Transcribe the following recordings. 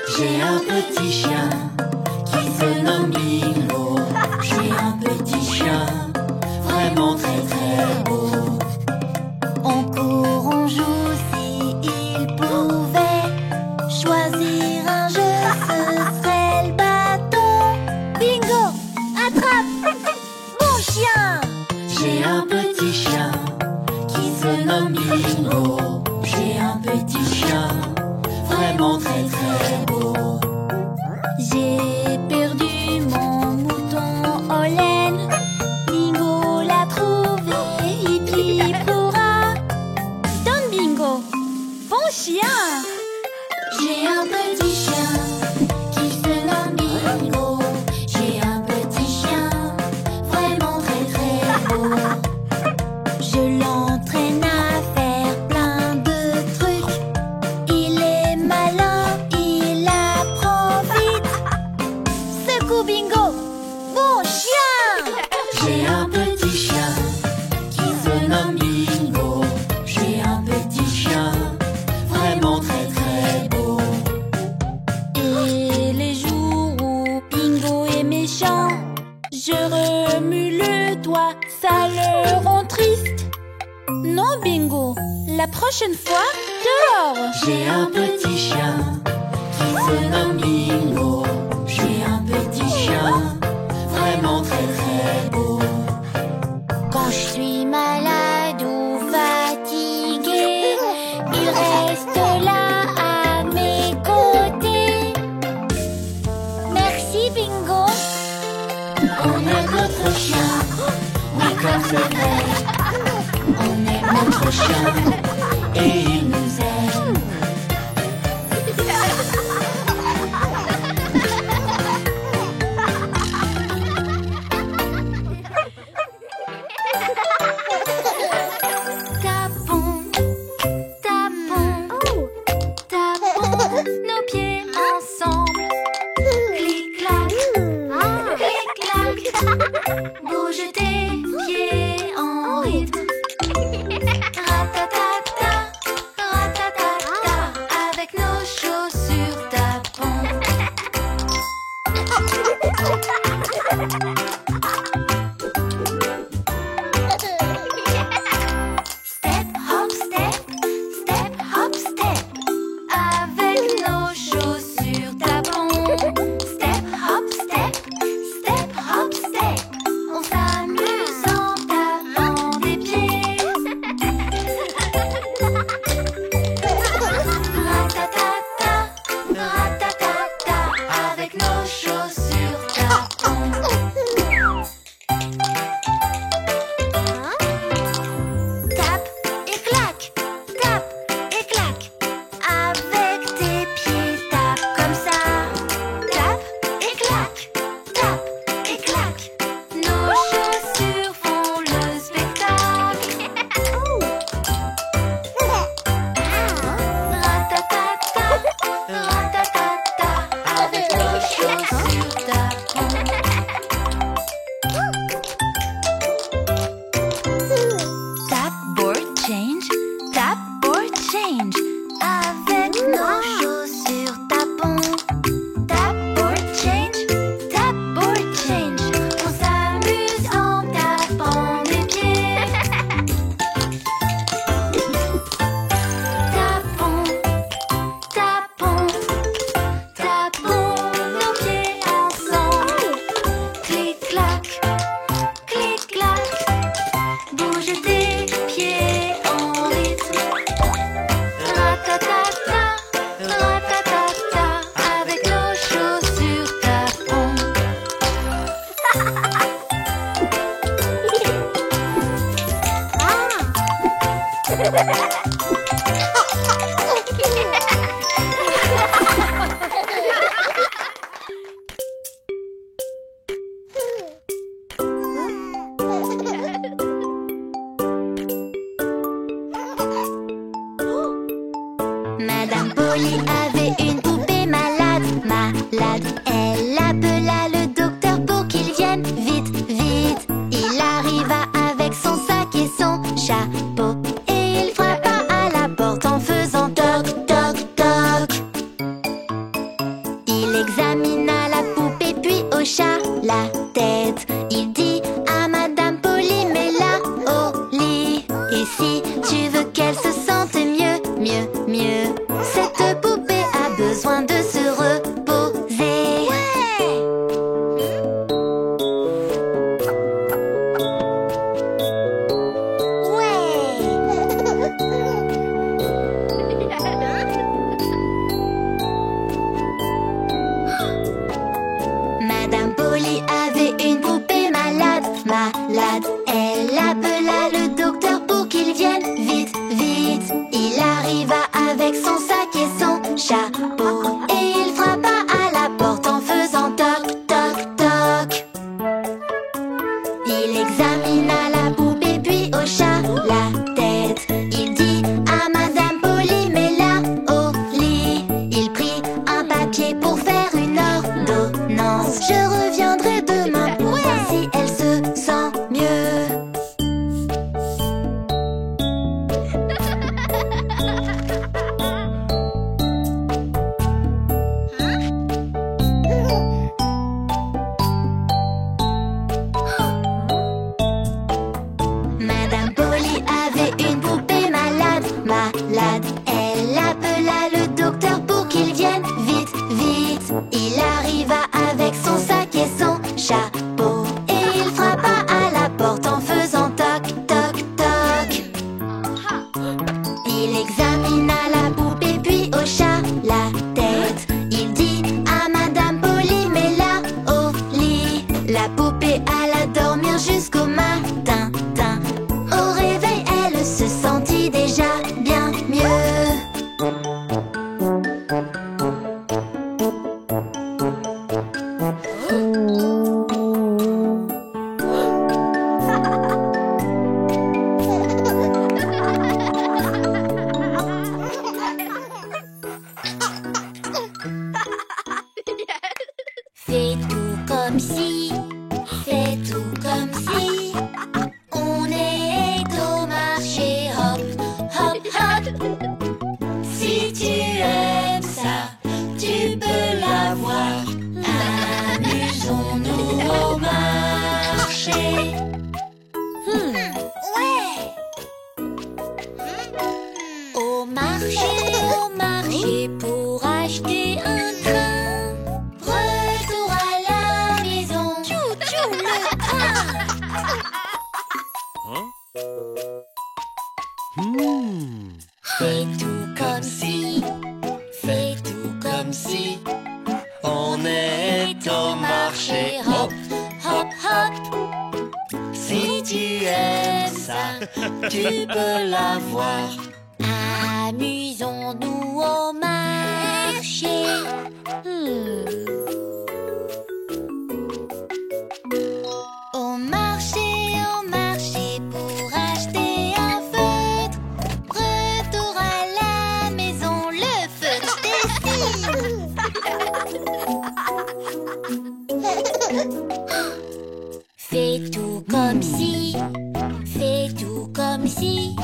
J'ai un petit chien qui se nomme Bingo. J'ai un petit chien vraiment très très beau. On court, on joue, si il pouvait choisir un jeu, ce serait le bâton. Bingo, attrape mon chien. J'ai un petit chien qui se nomme Bingo. J'ai un petit chien vraiment très très beau. J'ai perdu mon mouton en laine. Bingo l'a trouvé, hippie pourra. Donne Bingo, bon chien. J'ai un petit chien qui se nomme Bingo. J'ai un petit chien vraiment très très beau. Je l'entraîne à faire plein de trucs. Il est malin, il apprend vite. Secoue Bingo, bon chien. J'ai un petit chien qui se nomme Bingo. J'ai un petit chien vraiment très très beau. Et les jours où Bingo est méchant, je remue le doigt, ça le rend triste. Non Bingo, la prochaine fois, dehors. J'ai un petit chien qui se nomme Bingo. J'ai un petit chien vraiment très très beau. Quand je suis malade ou fatiguée, il reste là à mes côtés. Merci Bingo. On est notre chien, oui comme c'est vrai. On est notre chien et il nous aime. Tapons, tapons, tapons nos pieds ensemble. Clic-clac, clic-clac, bouge tes pieds en rythme. Ratatata, ratatata, avec nos chaussures tapons. Step, hop, step, avec nos chaussures tapons. Step, hop, step, on s'amuse en tapant des pieds. Ratatata, ratatata, avec nos chaussures tapons. Tape et claque, avec tes pieds, tape comme ça. Tape et claque, nos chaussures font le spectacle. Ratatata, ratatata, avec nos chaussures tapons. Tap, board, change, avec nos chaussures tapons. Tap, board, change, on s'amuse en tapant des pieds. Tapons, nos pieds ensemble. Clic-clac, bouge tes pieds en rythme. Ratatata, ratatata, avec nos chaussures tapons. Madame Polly avait une poupée malade. Elle appela le docteur pour qu'il vienne vite. Il arriva avec son sac et son chapeau et il frappa à la porte en faisant toc toc toc. la tête. Il dit à Madame Polly, mets-la au lit. Et si tu veux qu'elle se sente mieux, mieux, mieux, cette poupée a besoin de se reposer. Madame Polly avait une poupée malade, malade. Elle appela le docteur pour qu'il vienne vite, vite. Il arriva avec son sac et son chapeau et il frappa à la porte en faisant toc, toc, toc. Il examina la poupée puis hocha la tête. Il dit à Madame Polly, mets-la au lit. Il prit un papier pour faire une ordonnance. Je reviendrai demain pour voir si elle se sent mieux. Madame Polly avait une poupée malade, malade. Elle appela le docteur pour qu'il vienne vite, vite. Il arriva avec son sac et son chapeau et il frappa à la porte en faisant toc, toc, toc. Il examina la poupée puis hocha la tête. Il dit à Madame Polly, mets-la au lit. La poupée alla dormir jusqu'au matin. Au réveil, elle se sentit déjà bien mieux. Fais tout comme si, fais tout comme si. On est au marché, hop, hop, hop. Si tu aimes ça, tu peux l'avoir. Amusons-nous au marché. Au marché pour acheter un train. Retour à la maison, tchou tchou le train. Fais tout comme si, fais tout comme si. On est au marché, hop, hop, hop. Si tu aimes ça, tu peux l'avoir. Amusons-nous au marché. Au marché pour acheter un feutre. Retour à la maison, le feutre dessine. Fais tout comme si, fais tout comme si.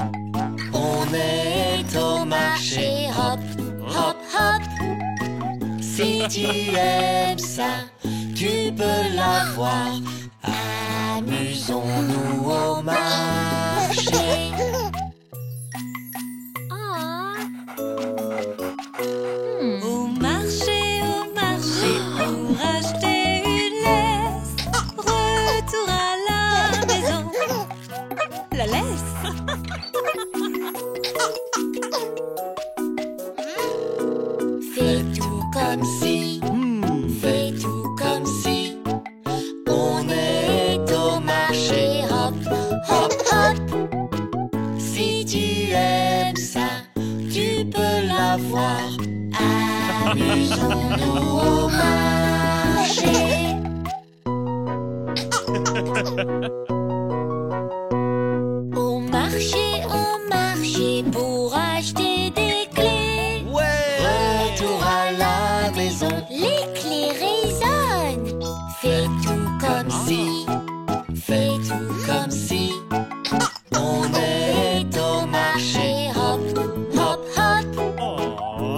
On est au marché, hop, hop, hop. Si tu aimes ça, tu peux l'avoir. Amusons-nous au marché. Au marché pour acheter une laisse. Retour à la maison. La laisse. Fais tout comme si, fais tout comme si. On est au marché, hop, hop, hop. Si tu aimes ça, tu peux l'avoir. Amusons-nous au marché. Au marché pour acheter des clés. Retour à la maison, les clés résonnent. Fais tout comme si, fais tout comme si. On est au marché, hop, hop, hop.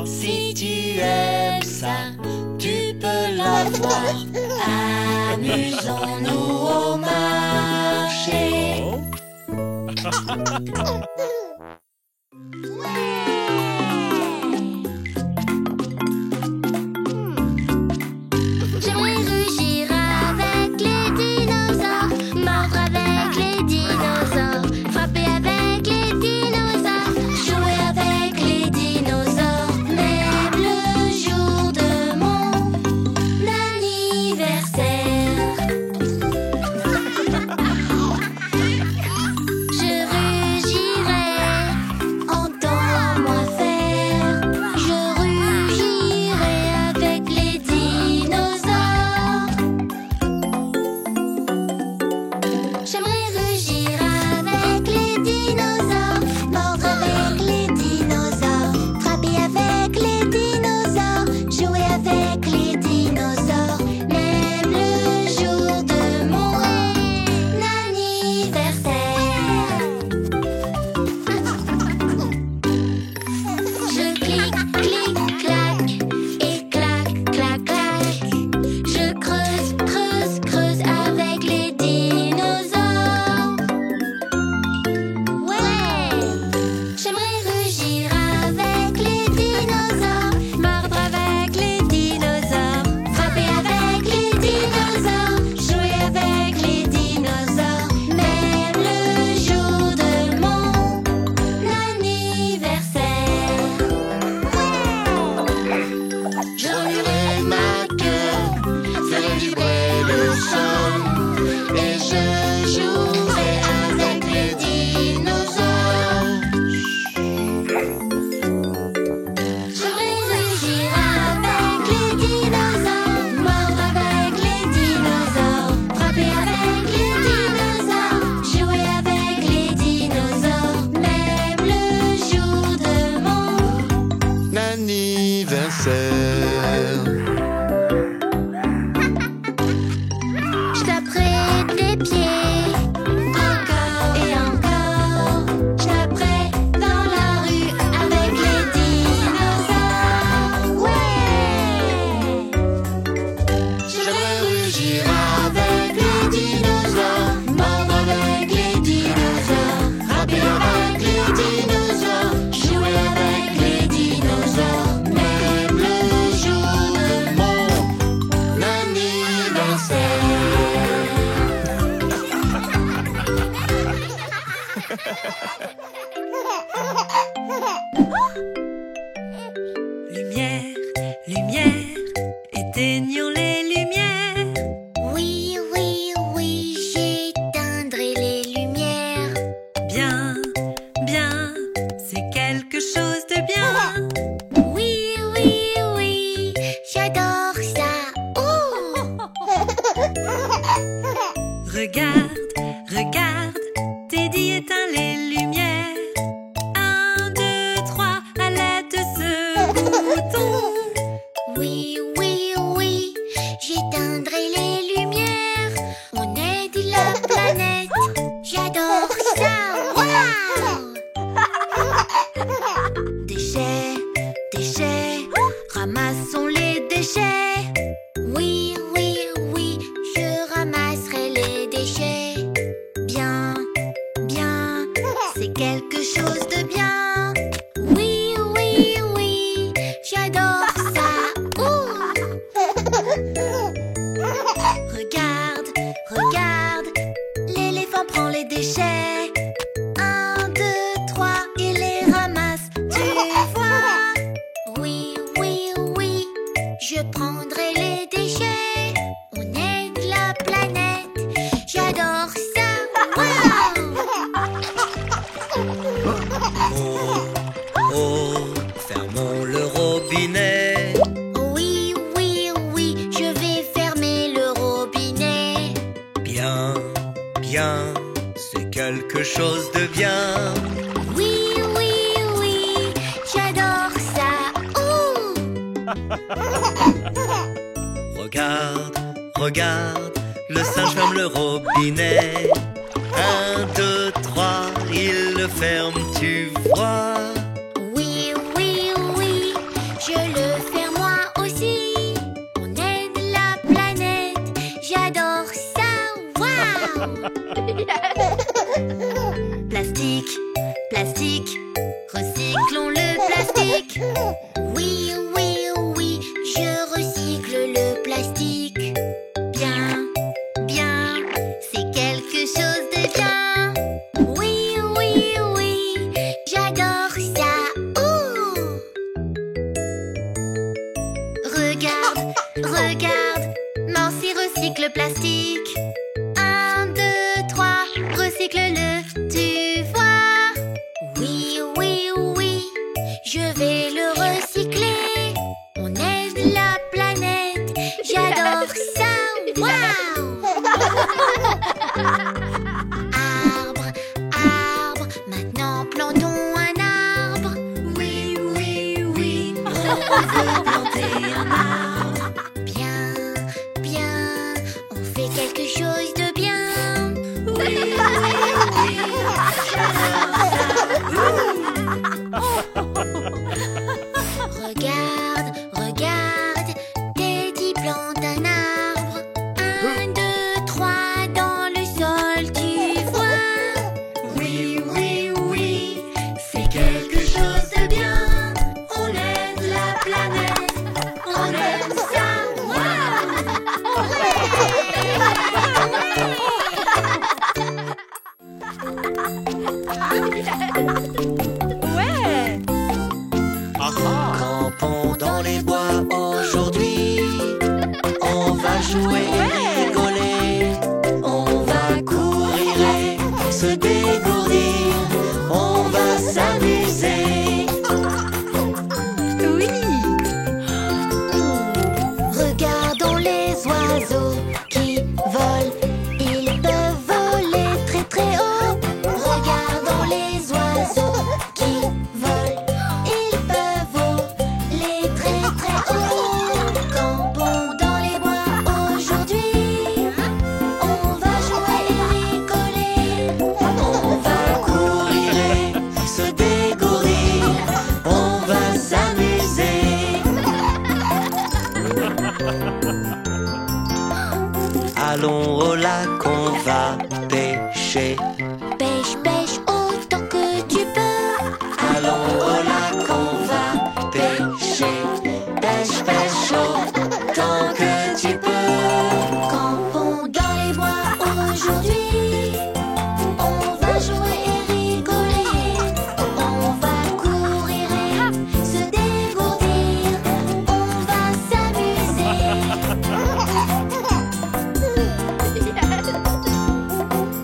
Si tu aimes ça, tu peux l'avoir. revoir. Amusons-nous au marché. J'aimerais rugir avec les dinosaures, mordre avec les dinosaures, frapper avec les dinosaures, jouer avec les dinosaures, même le jour de mon anniversaire. Je rugirai, entends-moi faire. Je rugirai avec les dinosaures. J'aimerais rugir avec les dinosaures, mordre avec les dinosaures, frapper avec les dinosaures, jouer avec les dinosaures, même le jour de mon anniversaire. Je clique, clique, clac, et clac, clac, clac. Je creuse, creuse, creuse avec les dinosaures. Ouais! J'aimerais rugir avec les dinosaures, Mordre avec les dinosaures, frapper avec les dinosaures, jouer avec les dinosaures, même le jour de mon anniversaire. J'ennuierai ma queue, ferai vibrer le sol, et je jouerai avec les dinosaures. J'aimerais rugir avec les dinosaures, mordre avec les dinosaures, frapper avec les dinosaures, jouer avec les dinosaures, même le jour de mon Anniversaire. Je taperai des pieds, encore et encore. Je taperai dans la rue avec les dinosaures. Ouais! J'aimerais rugir avec les dinosaures, mordre avec les dinosaures, frapper avec les dinosaures, jouer avec les dinosaures, même le jour de mon anniversaire. lumière, lumière, éteignons les lumières. Oui, oui, oui, j'éteindrai les lumières. Bien, bien, c'est quelque chose de bien. Oui, oui, oui, j'adore ça. Oh! Regarde, regarde, Teddy éteint les lumières. 1, 2, 3, à l'aide de ce bouton. Oui, oui, oui, j'éteindrai les lumières. On aide la planète. J'adore ça. Waouh! Déchets, déchets, ramassons les déchets. Oui, oui, oui, je ramasserai les déchets. Bien, bien, c'est quelque chose de bien. Oui, oui, oui, j'adore ça. Ouh! Regarde, regarde, l'éléphant prend les déchets. 1, 2, 3, il les ramasse, tu vois. Oui, oui, oui, je prendrai les déchets. On aide la planète, j'adore ça. Waouh! Oh, oh, fermons le robinet. Oui, oui, oui, je vais fermer le robinet. Bien, bien, c'est quelque chose de bien. Oui, oui, oui, j'adore ça. Ouh! Regarde, regarde, le singe ferme le robinet. 1, 2, 3, il le ferme, tu vois. Oui, oui, oui, je le fais moi aussi. On aide la Plastique, plastique, recyclons le plastique. Oui, oui, oui, je recycle le plastique. Bien, bien, c'est quelque chose de bien. Oui, oui, oui, j'adore ça. Oh! Regarde, regarde, Nancy recycle le plastique. 1, 2, 3, recycle-le, tu vois. Oui, oui, oui, je vais le recycler. On aide la planète, j'adore ça. Waouh! Arbre, arbre, maintenant plantons un arbre. Oui, oui, oui, on veut planter un arbre. Bien, bien, on fait quelque chose de bien. Oui, oui, oui, regarde, regarde, Teddy plante un arbre. 1, 2, 3 dans le sol, tu vois. Oui, oui, oui, c'est quelque chose de bien. On aide la planète, on aime ça. Ouais! Campons dans les bois aujourd'hui. On va jouer et rigoler. On va courir et se dégourdir. On va s'amuser. Oui! Regardons les oiseaux qui volent. Ils peuvent voler très très haut. Regardons les oiseaux qui volent. Ils peuvent voler très très haut. Campons dans les bois aujourd'hui. On va jouer et rigoler. On va courir et se dégourdir. On va s'amuser. Allons au lac, on va pêcher. Pêche, pêche autant que tu peux. Allons au lac, on va pêcher. Pêche, pêche autant que tu peux. Campons dans les bois aujourd'hui. On va jouer et rigoler. On va courir et se dégourdir. On va s'amuser.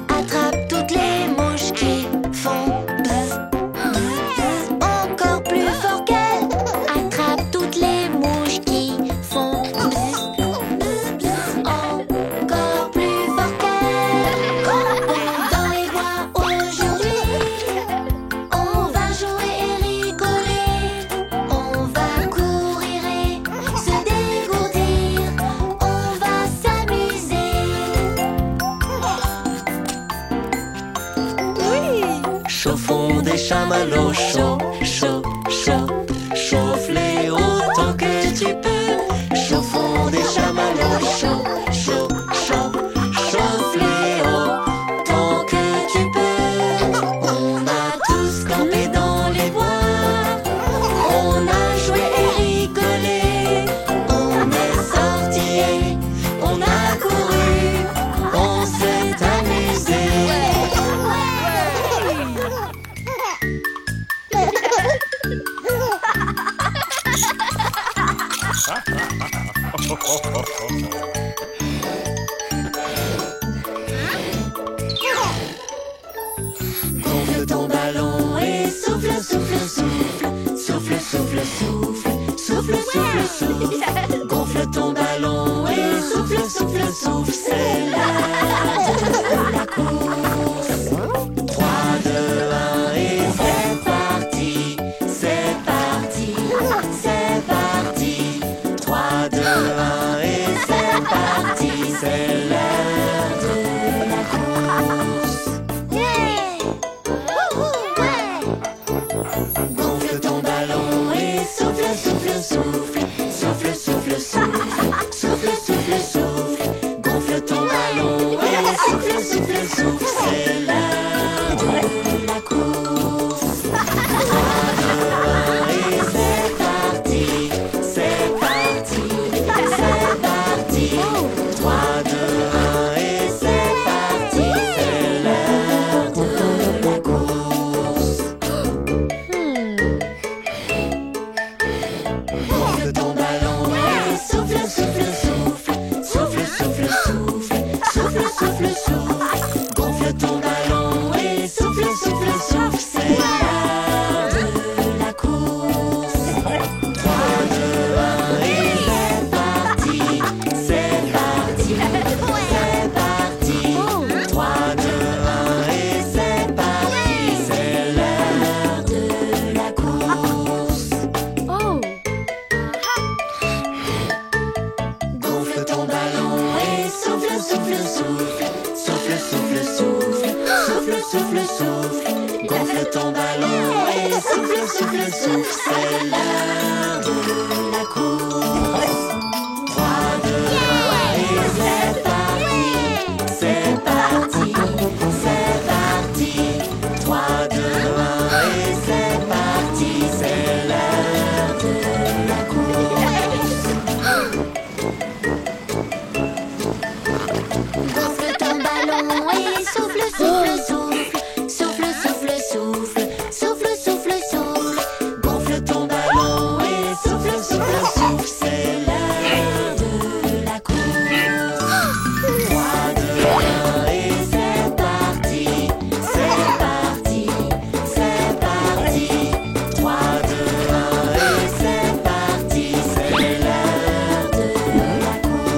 Attrape toutes les mouches qui font bzz, bzz, encore plus fort qu'elles. Attrape toutes les mouches qui font bzz, bzz, bzz, encore plus fort qu'elles. Campons dans les bois aujourd'hui. On va jouer et rigoler. On va courir et se dégourdir. On va s'amuser. Chauffons des chamallows chauds, chauds, chauds. Chauffe-les autant que tu peux. Chauffons des chamallows chauds, chauds, chauds. Chauffe-les autant que tu peux. On a tous campé dans les bois. On a joué et rigolé. On est sorti et on a couru. On s'est amusé. Gonfle ton ballon et souffle, souffle, souffle. Souffle, souffle, souffle. Souffle, souffle, souffle. Gonfle ton ballon et souffle, souffle, souffle. C'est l'heure de la course. 3, 2, 1 et c'est parti. C'est parti. C'est parti. 3, 2, 1 et c'est parti. C'est l'heure de la course. Gonfle ton ballon et souffle, souffle, souffle. Souffle, souffle, souffle. Souffle, souffle, souffle. Gonfle souffle, souffle, souffle, souffle, souffle, souffle, souffle. Gonfle ton ballon et souffle, souffle, souffle. C'est l'heure de la course. 3, 2, 1 et c'est parti. C'est parti, c'est parti. 3, 2, 1 et c'est parti. C'est l'heure de la course. Gonfle ton ballon et souffle, souffle, souffle. Souffle, souffle, souffle. Souffle, souffle, souffle. Gonfle ton ballon et souffle, souffle, souffle. C'est l'heure de la course. 3, 2, 1 et c'est parti. C'est parti, c'est parti. 3, 2, 1 et c'est parti. C'est l'heure de la course.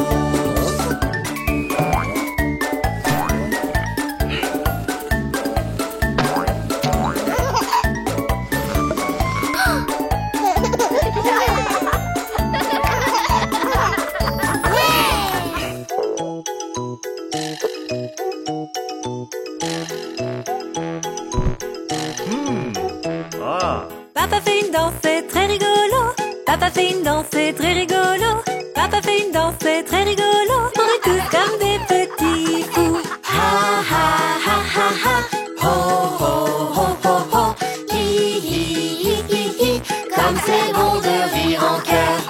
Papa fait une danse, c'est très rigolo. Papa fait une danse, c'est très rigolo. Papa fait une danse, c'est très rigolo. On est tous comme des petits fous. Ha ha ha ha ha. Ho ho ho ho ho. Hi hi hi hi hi. Comme c'est bon de rire en chœur.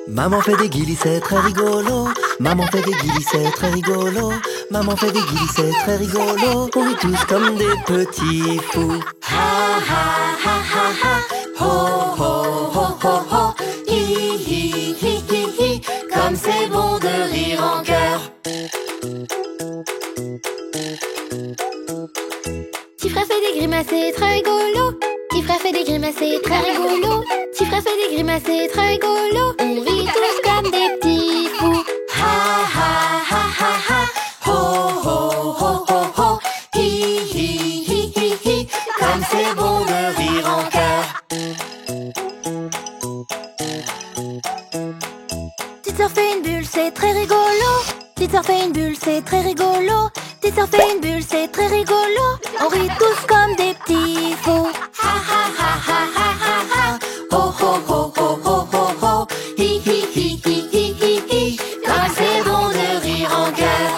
Maman fait des guilis, c'est très rigolo. Maman fait des guilis, c'est très rigolo. Maman fait des guilis, c'est très rigolo. On rit tous comme des petits fous. Ha ha ha ha ha. Ho ho ho ho ho. Hi hi hi hi hi. Comme c'est bon de rire en chœur. Petit frère fait des grimaces, c'est très rigolo. Petit frère fait des grimaces, c'est très rigolo. Petit frère fait des grimaces, c'est très rigolo. On rit tous comme des petits fous. Ha ha ha ha ha. Ho ho ho ho ho. Hi hi hi hi hi. Comme c'est bon de rire en chœur. Petite sœur fait une bulle, c'est très rigolo. Petite sœur fait une bulle, c'est très rigolo. Petite sœur fait une bulle, c'est très rigolo. On rit tous comme des petits fous. Ha ha ha ha ha ha ha. Ho ho ho ho ho ho ho. Hi hi hi hi hi hi hi. Comme c'est bon de rire en chœur.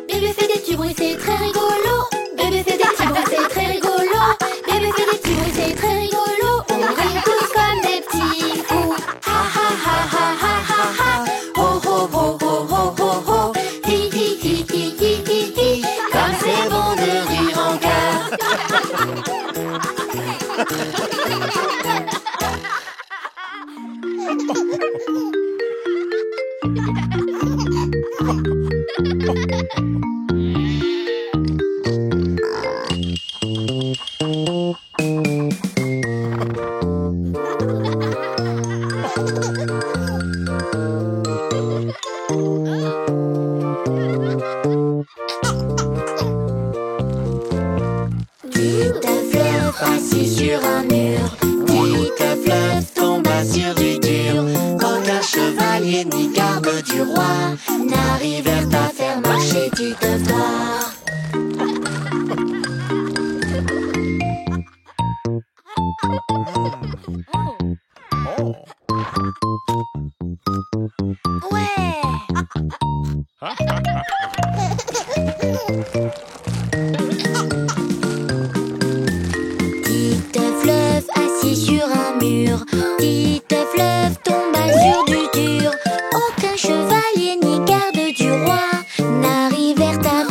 Bébé fait des petits bruits, c'est très rigolo. Bébé fait des petits bruits, c'est très rigolo. Bébé fait des petits bruits, c'est très rigolo. On rit tous comme des petits fous. Ha ha ha ha ha ha ha. Ho ho ho ho ho ho ho. Hi hi hi hi hi hi hi. Comme c'est bon de rire en chœur. Petite fleuve assis sur un mur. Petite fleuve tomba sur du dur. Aucun chevalier ni garde du roi n'arrivèrent à faire marcher du devoir. Petite fleuve assis sur un mur. Petite fleuve tomba sur du dur. Aucun chevalier ni garde du roi n'arrivèrent à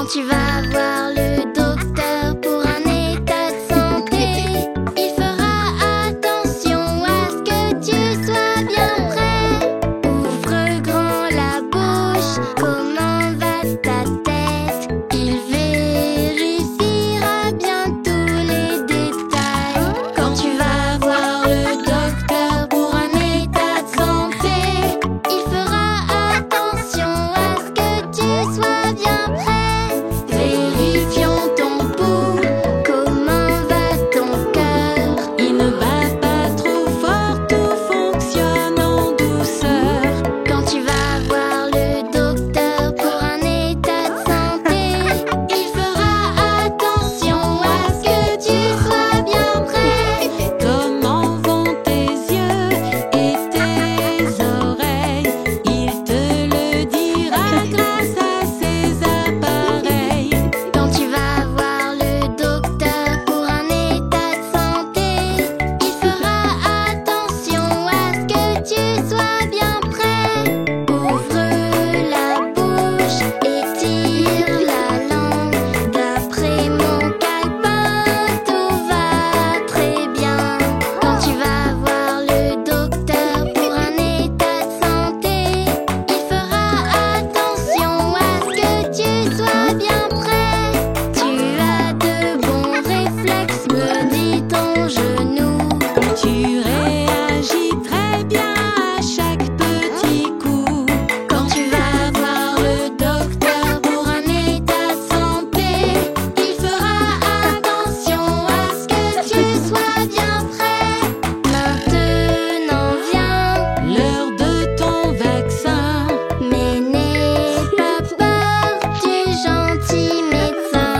Quand tu vas voir le docteur pour un état de santé, il fera attention à ce que tu sois bien prêt. Ouvre grand la bouche, comment va ta tête? Il vérifiera bien tous les détails. Quand tu vas voir le docteur pour un état de santé, il fera attention à ce que tu sois bien prêt. Vérifions ton pouls, comment va ton cœur? Il ne bat pas trop fort, tout fonctionne en douceur. Quand tu vas voir le docteur pour un état de santé, il fera attention à ce que tu sois bien prêt. Comment vont tes yeux et tes oreilles? Il te le dira grâce à ses appareils. Quand tu vas voir le docteur pour un état de santé, il fera attention à ce que tu sois bien prêt. Ouvre la bouche, étire la langue. D'après mon calepin, tout va très bien. Quand tu vas voir le docteur pour un état de santé, il fera attention à ce que tu sois bien prêt. Tu as de bons réflexes, me dit ton genou. Tu réagis très bien à chaque petit coup. Quand tu vas voir le docteur pour un état de santé, il fera attention à ce que tu sois bien prêt. Maintenant vient, L'heure de ton vaccin. mais n'aie pas peur du gentil médecin.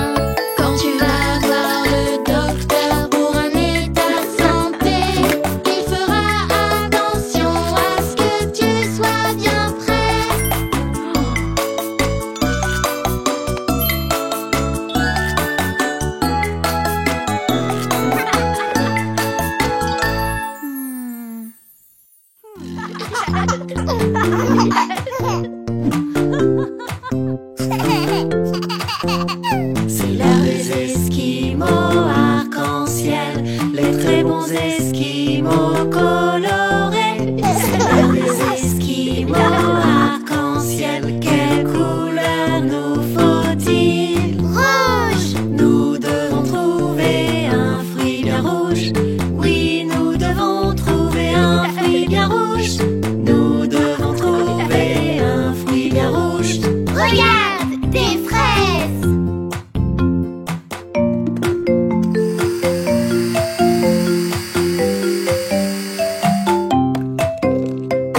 Quand tu vas voir le docteur pour un état de santé, il fera attention à ce que tu sois bien prêt. C'est l'heure des Esquimaux arc-en-ciel, les très bons Esquimaux colorés. C'est l'heure des Esquimaux arc-en-ciel, quelle couleur nous faut-il? Rouge! Nous devons trouver un fruit bien rouge. Oui, nous devons trouver un fruit bien rouge. Nous devons trouver un fruit bien rouge. Regarde, des fraises!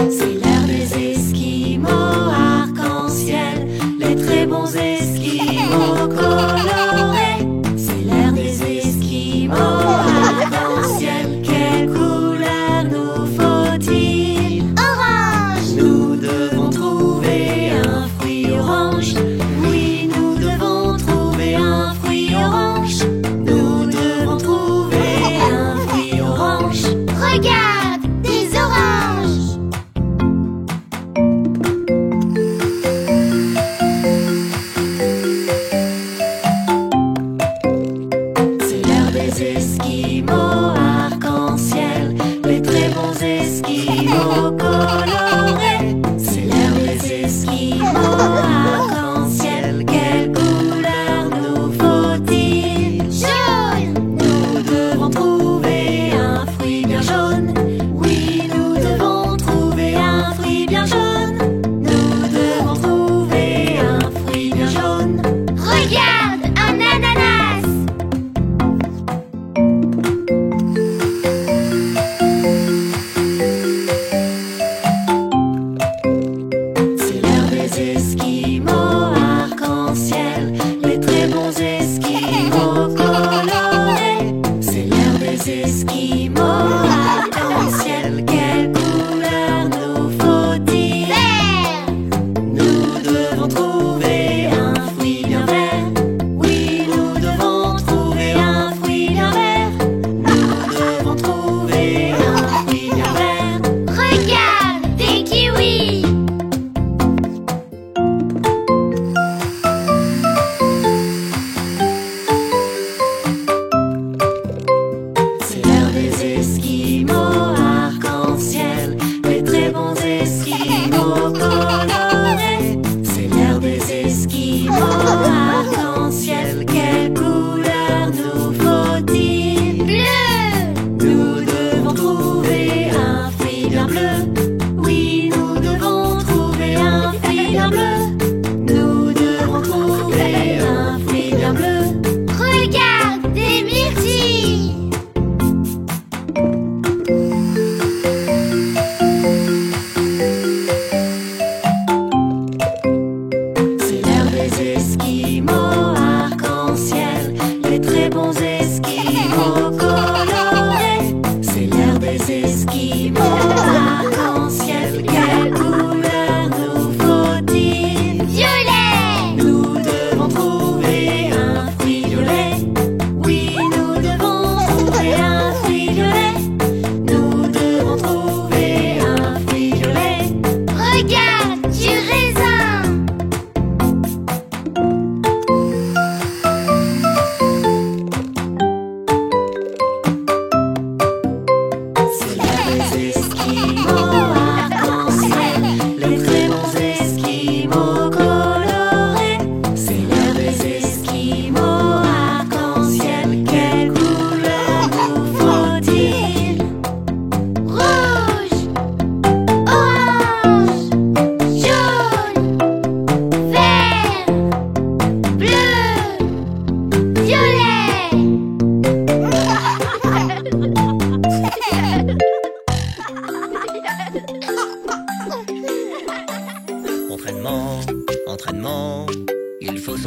C'est l'heure des Esquimaux arc-en-ciel, les très bons Esquimaux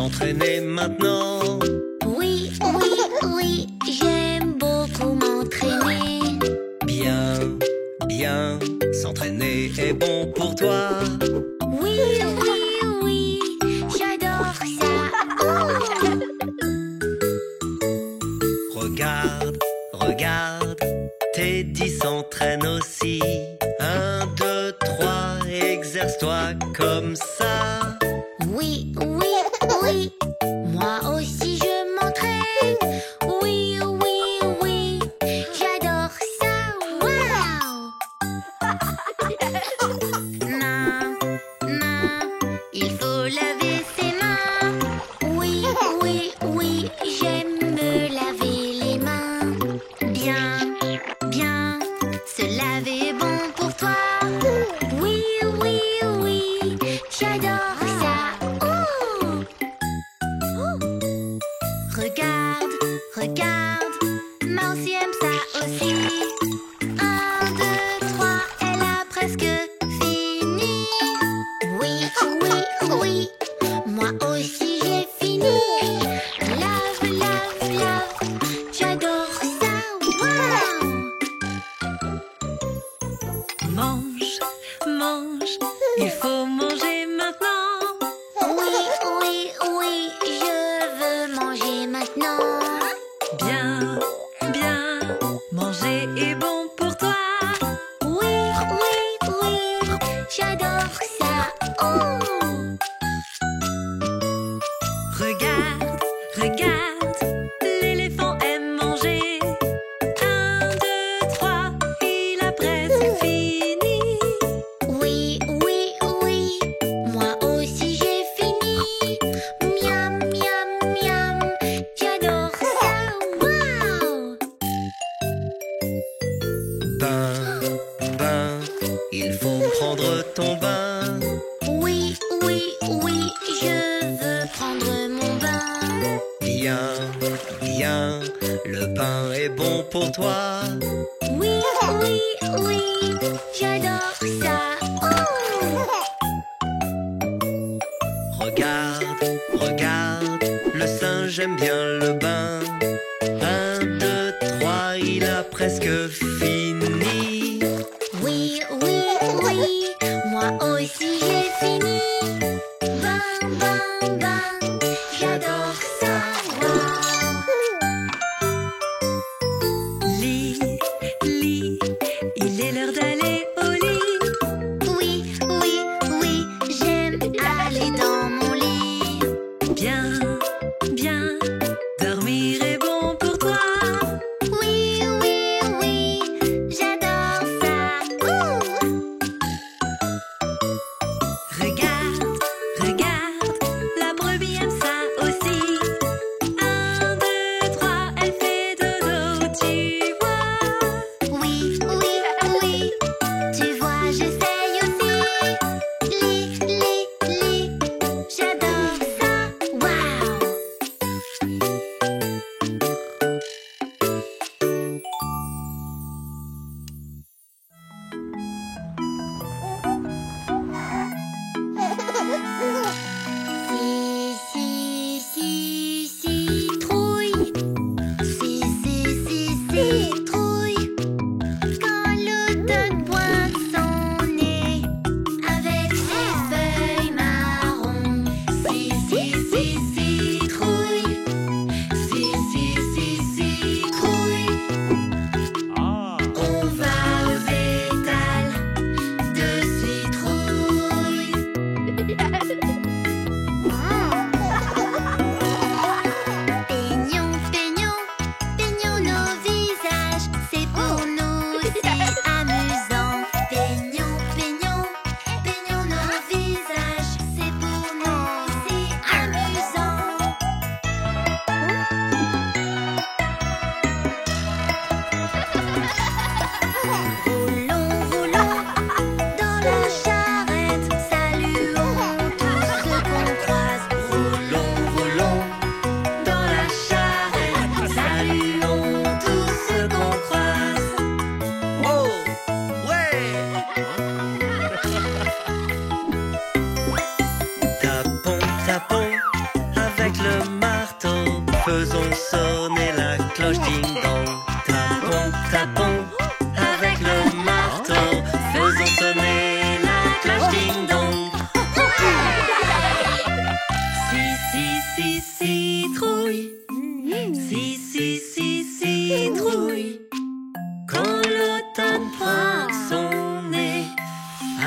s'entraîner maintenant. Oui, oui, oui, j'aime beaucoup m'entraîner. Bien, bien, s'entraîner est bon pour toi. Oui, oui, oui, j'adore ça. Oh. Regarde, regarde, Teddy s'entraîne aussi. 1, 2, 3, exerce-toi comme ça. Oui, oui, oui, moi aussi je m'entraîne. Oui, oui, oui, j'adore ça. Wow! Main, main, il faut laver ses mains. Oui, oui, oui, j'aime me laver les mains. Bien, bien, se laver est bon pour toi. Oui, oui, oui, j'adore ça. Oh! Regarde, regarde, Marcy aime ça aussi. 1, 2, 3, elle a presque fini. Oui, oui, oui, moi aussi j'ai fini. Lave, lave, lave, j'adore ça. Wow! Mange, mange, il faut manger maintenant. Oui, oui, oui, je veux manger maintenant. Bien, bien, manger est bon pour toi. Oui, oui, oui, j'adore ça. Oh! Regarde, regarde, l'éléphant aime manger. 1, 2, 3, il a presque fini. Oui, oui, oui, moi aussi j'ai fini. Miam, miam, miam, j'adore ça. Wow! Bain, bain, il faut prendre ton bain. Oui, oui, oui, je veux prendre mon bain. Bien, bien, le bain est bon pour toi. Oui, oui, oui, j'adore ça. Oh! Regarde, regarde, le singe aime bien le bain. 1, 2, 3, il a presque fini. Oui, oui, oui, moi aussi j'ai fini. Bain, bain, bain, j'adore ça. Lit, lit, il est l'heure d'aller au lit. Oui, oui, oui, j'aime aller dans mon lit. Bien, bien, dormir est bon pour toi. Oui, oui, oui, j'adore ça. Ouh! Regarde, regarde, la brebis aime ça aussi. Faisons sonner la cloche ding-dong. Tapons, tapons avec le marteau. Faisons sonner la cloche ding-dong. Si, citrouille. Si, citrouille. Quand l'automne pointe son nez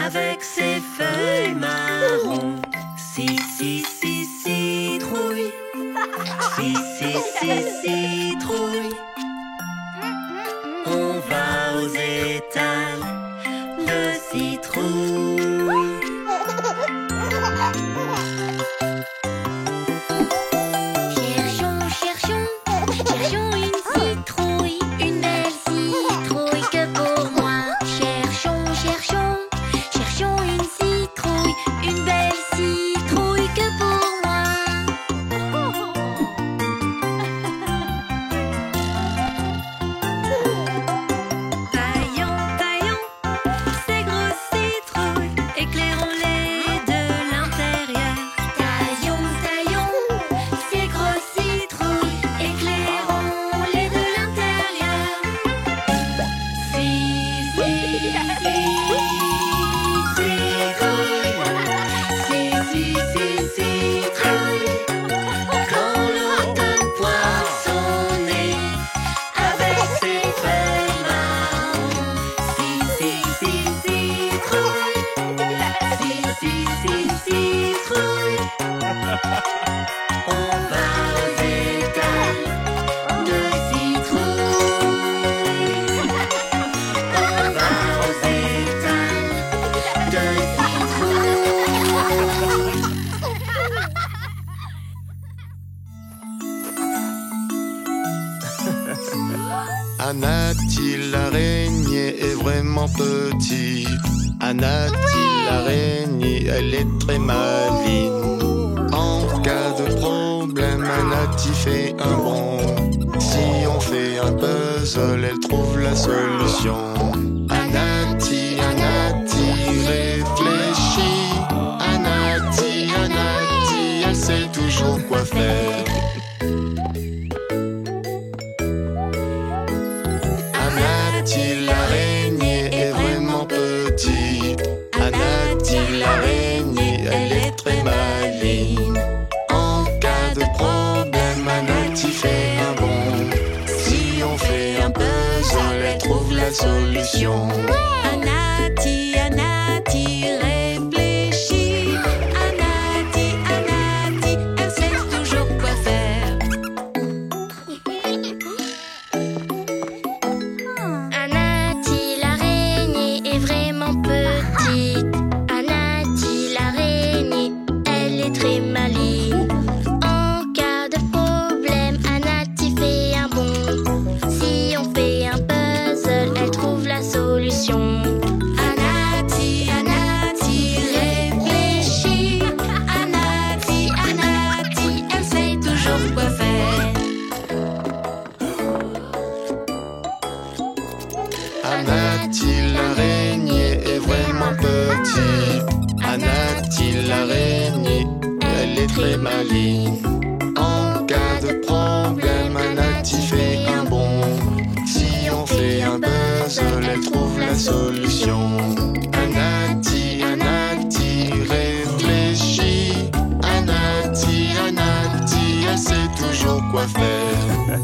avec ses feuilles marron. Si, citrouille. Si, citrouille. On va aux étals de citrouille. Cherchons une citrouille, une belle citrouille que pour moi. Cherchons une citrouille, une belle citrouille que pour moi. Taillons ces grosses citrouilles, éclairons-les de l'intérieur. Taillons ces grosses citrouilles, éclairons-les de l'intérieur. Citrouille. Quand l'automne pointe son nez avec ses feuilles marron. Si, citrouille. Si, citrouille. On va aux étals de citrouille. On va aux étals de citrouille. Anati l'araignée est vraiment petite. Anati l'araignée, elle est très maligne. En cas de problème, Anati fait un bond. Si on fait un puzzle, elle trouve la solution. Anati, réfléchis. Anati, elle sait toujours quoi faire. Anati l'araignée est vraiment petite. Anati l'araignée, elle est très maligne. En cas de problème, Anati fait un bond. Si on fait un puzzle, elle trouve la solution. Anati, réfléchis. Anati, elle sait toujours quoi faire. Anati l'araignée est vraiment petite. Anati l'araignée, elle est très maligne. En cas de problème, Anati fait un bond. Si on fait un puzzle, elle trouve la solution. Anati, réfléchis. Anati, elle sait toujours quoi faire. Anati l'araignée est vraiment petite. Anati l'araignée, elle est très maligne. En cas de problème, Anati fait un bond. Si on fait un puzzle, elle trouve la solution. Anati, réfléchis. Anati, elle sait toujours quoi faire.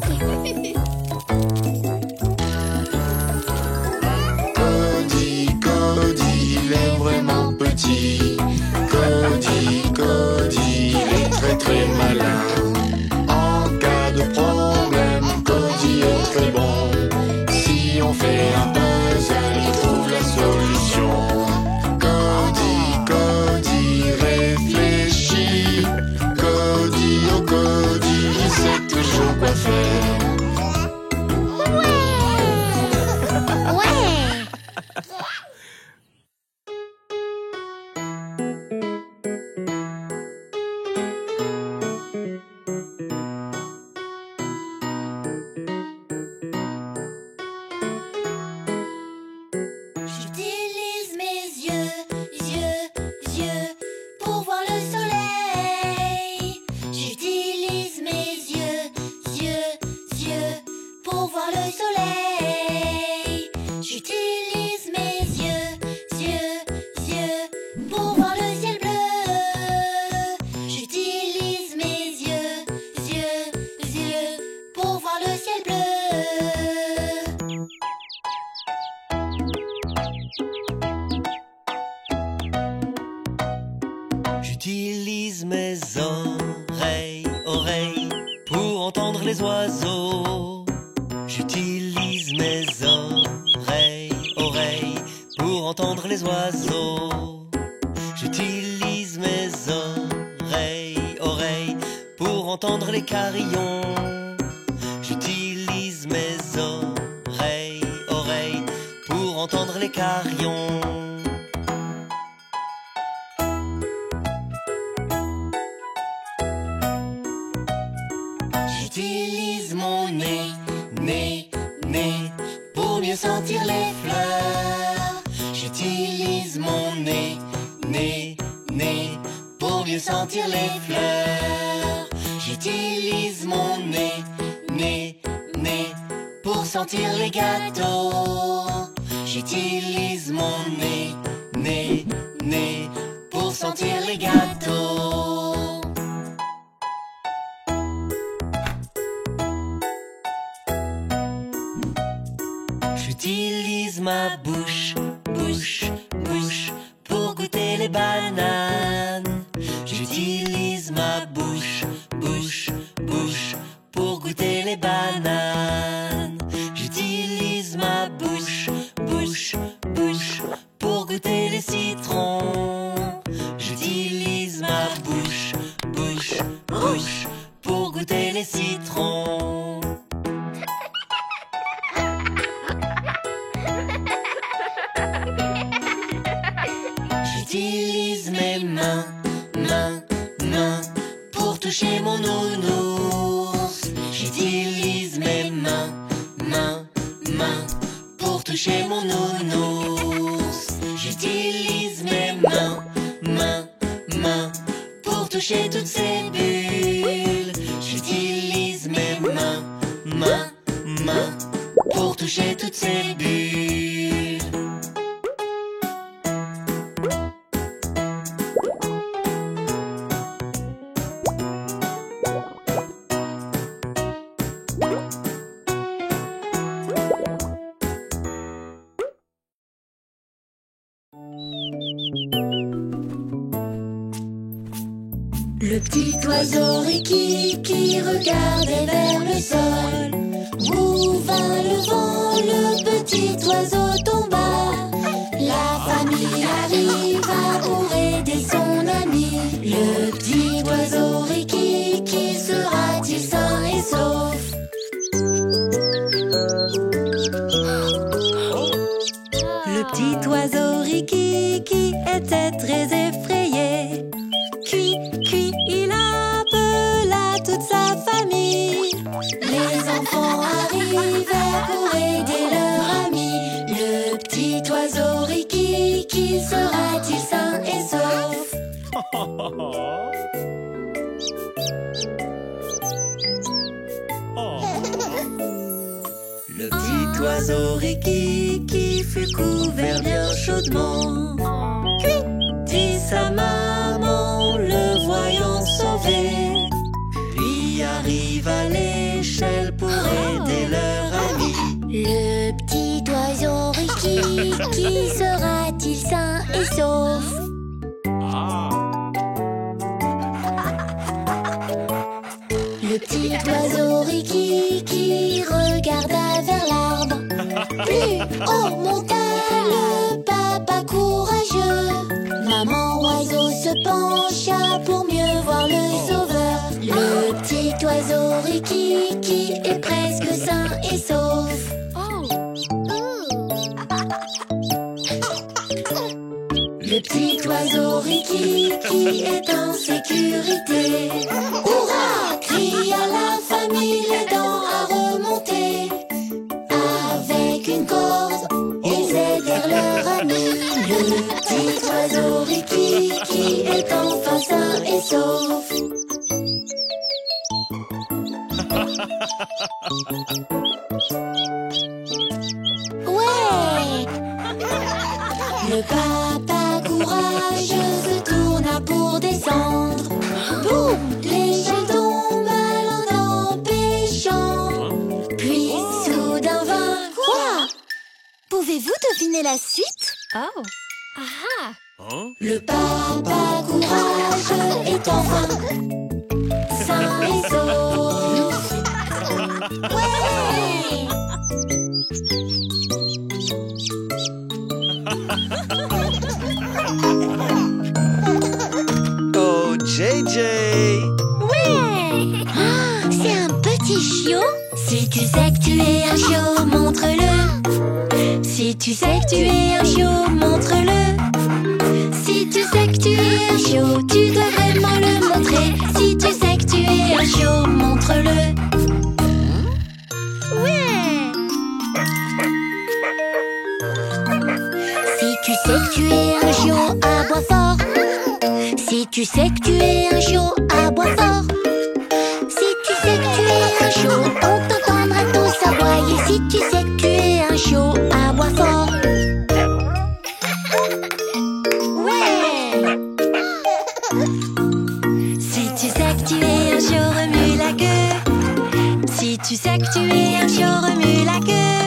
Cody, il est vraiment petit. Cody, il est très très malin. En cas de problème, Cody est très bon. Si on fait un puzzle, il trouve la solution. soleil. J'utilise mes yeux pour voir le ciel bleu. J'utilise mes yeux pour voir le ciel bleu. J'utilise mes oreilles pour entendre les oiseaux. J'utilise mes oreilles pour entendre les oiseaux. J'utilise mes oreilles pour entendre les carillons. J'utilise mes oreilles pour entendre les carillons. J'utilise mon nez pour mieux sentir les fleurs. J'utilise mon nez pour mieux sentir les fleurs. J'utilise mon nez pour sentir les gâteaux. J'utilise mon nez pour sentir les gâteaux. J'utilise ma bouche pour goûter les bananes. J'utilise ma bouche pour goûter les bananes. J'utilise ma bouche pour goûter les citrons. J'utilise ma bouche pour goûter les citrons. J'utilise mes mains pour toucher mon nounours. J'utilise mes mains pour toucher mon nounours. J'utilise mes mains pour toucher toutes ces bulles. J'utilise mes mains pour toucher toutes ces bulles. Le petit oiseau Ricky qui regardait vers le sol. Où vint le vent, le petit oiseau tomba. La famille arriva pour aider son ami. Le petit oiseau Ricky qui sera-t-il sain et sauf? Le petit oiseau Ricky qui était très effrayé. Cui, il appela toute sa famille. Les enfants arrivèrent pour aider leur ami. Le petit oiseau Ricky qui sera-t-il sain et sauf? Le petit oiseau Ricky qui fut couvert bien chaudement. Dit sa maman le voyant sauvé. Puis arrive à l'échelle pour aider leur ami. Le petit oiseau Ricky qui sera-t-il sain et sauf? Le petit oiseau Ricky qui regarda vers l'arbre. Plus haut monta le papa courageux. Maman oiseau se pencha pour mieux voir le sauveur. Le petit oiseau Ricky qui est presque sain et sauf. Le petit oiseau Ricky qui est en sécurité. Hurrah! Cria la famille, les dents à remonter. Avec une corde, ils aidèrent leur ami. Le petit oiseau Ricky qui est enfin sain et sauf. Ouais! Le papa courageux se tourna pour descendre. Boum! L'échelle tombe l'en empêchant. Puis soudain vint quoi? Pouvez-vous deviner la suite? Oh. Ah. Le papa courageux est enfin sain et sauf. Ouais! Oh, JJ! Ouais! Ah, c'est un petit chiot? Si tu sais que tu es un chiot, montre-le. Si tu sais que tu es un chiot, montre-le. Si tu sais que tu es un chiot, tu dois vraiment le montrer. Si tu sais que tu es un chiot, montre-le. Ouais! Si tu sais que tu es un chiot, aboie fort. Si tu sais que tu es un chiot, aboie fort. Si tu sais que tu es un chiot, on t'entendra tous aboyer. Si tu sais que tu es un chiot, aboie fort. Ouais! Si tu sais que tu es un chiot, remue la queue. Si tu sais que tu es un chiot, remue la queue.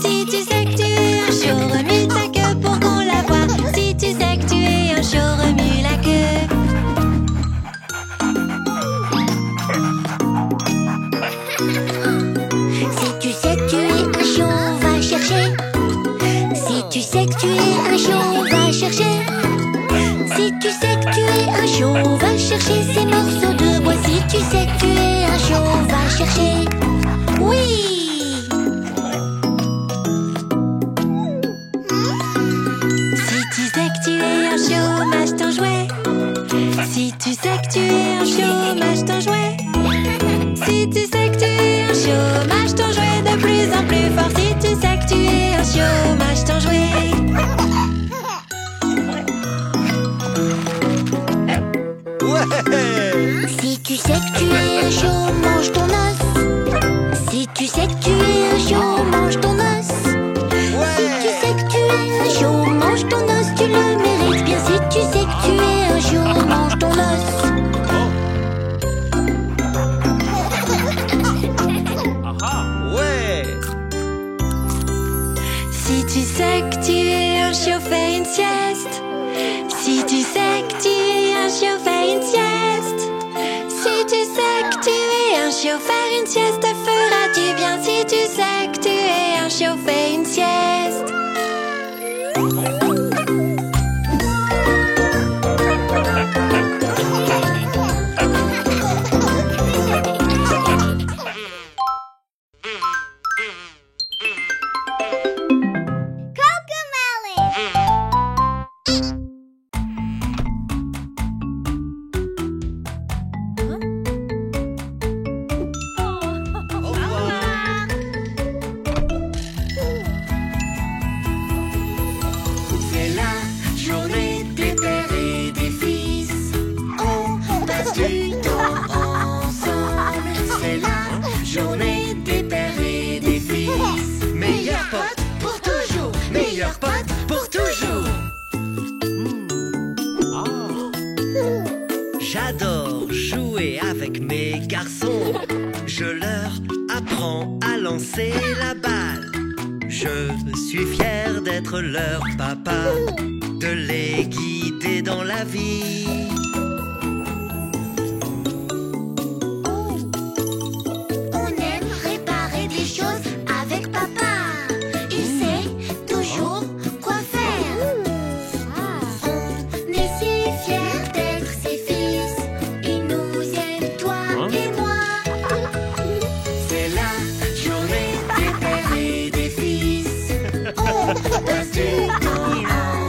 Si tu sais que tu es un chiot, remue ta queue pour qu'on la voie. Si tu sais que tu es un chiot, remue la queue. Si tu sais que tu es un chiot, va chercher. Si tu sais que tu es un chiot, va chercher. Si tu sais que tu es un chiot, va chercher ces morceaux de bois. Si tu sais que tu es un chiot, va chercher. Oui! Si tu sais que tu es un chiot, mâche ton jouet. Si tu sais que tu es un chiot, mâche ton jouet. Si tu sais que tu es un chiot, mâche ton jouet de plus en plus fort. Si tu sais que tu es un chiot, mâche ton jouet. Ouais! Si tu sais que tu es un chiot, mange ton os. Si tu sais que tu es un chiot, mange ton os. Si tu sais que tu es un chiot, mange ton os, tu le mérites bien. Si tu sais que tu es un chiot, mange ton os. Ouais! Si tu sais que tu es un chiot, fais une sieste. Si tu sais que tu es un chiot, fais une sieste. Si tu sais que tu es un chiot, faire une sieste te fera du bien. Si tu sais que tu es un chiot, fais une sieste. C'est la journée des pères et des fils. On passe du temps ensemble. C'est la journée des pères et des fils. Meilleurs potes pour toujours. Meilleurs potes pour toujours. J'adore jouer avec mes garçons. Je leur apprends à lancer la balle. Je suis fier d'être leur papa, de les guider dans la vie. On aime réparer des choses avec papa. Il sait toujours quoi faire. On est si fiers d'être ses fils. Il nous aime, toi et moi. C'est la journée des pères et des fils. On passe du temps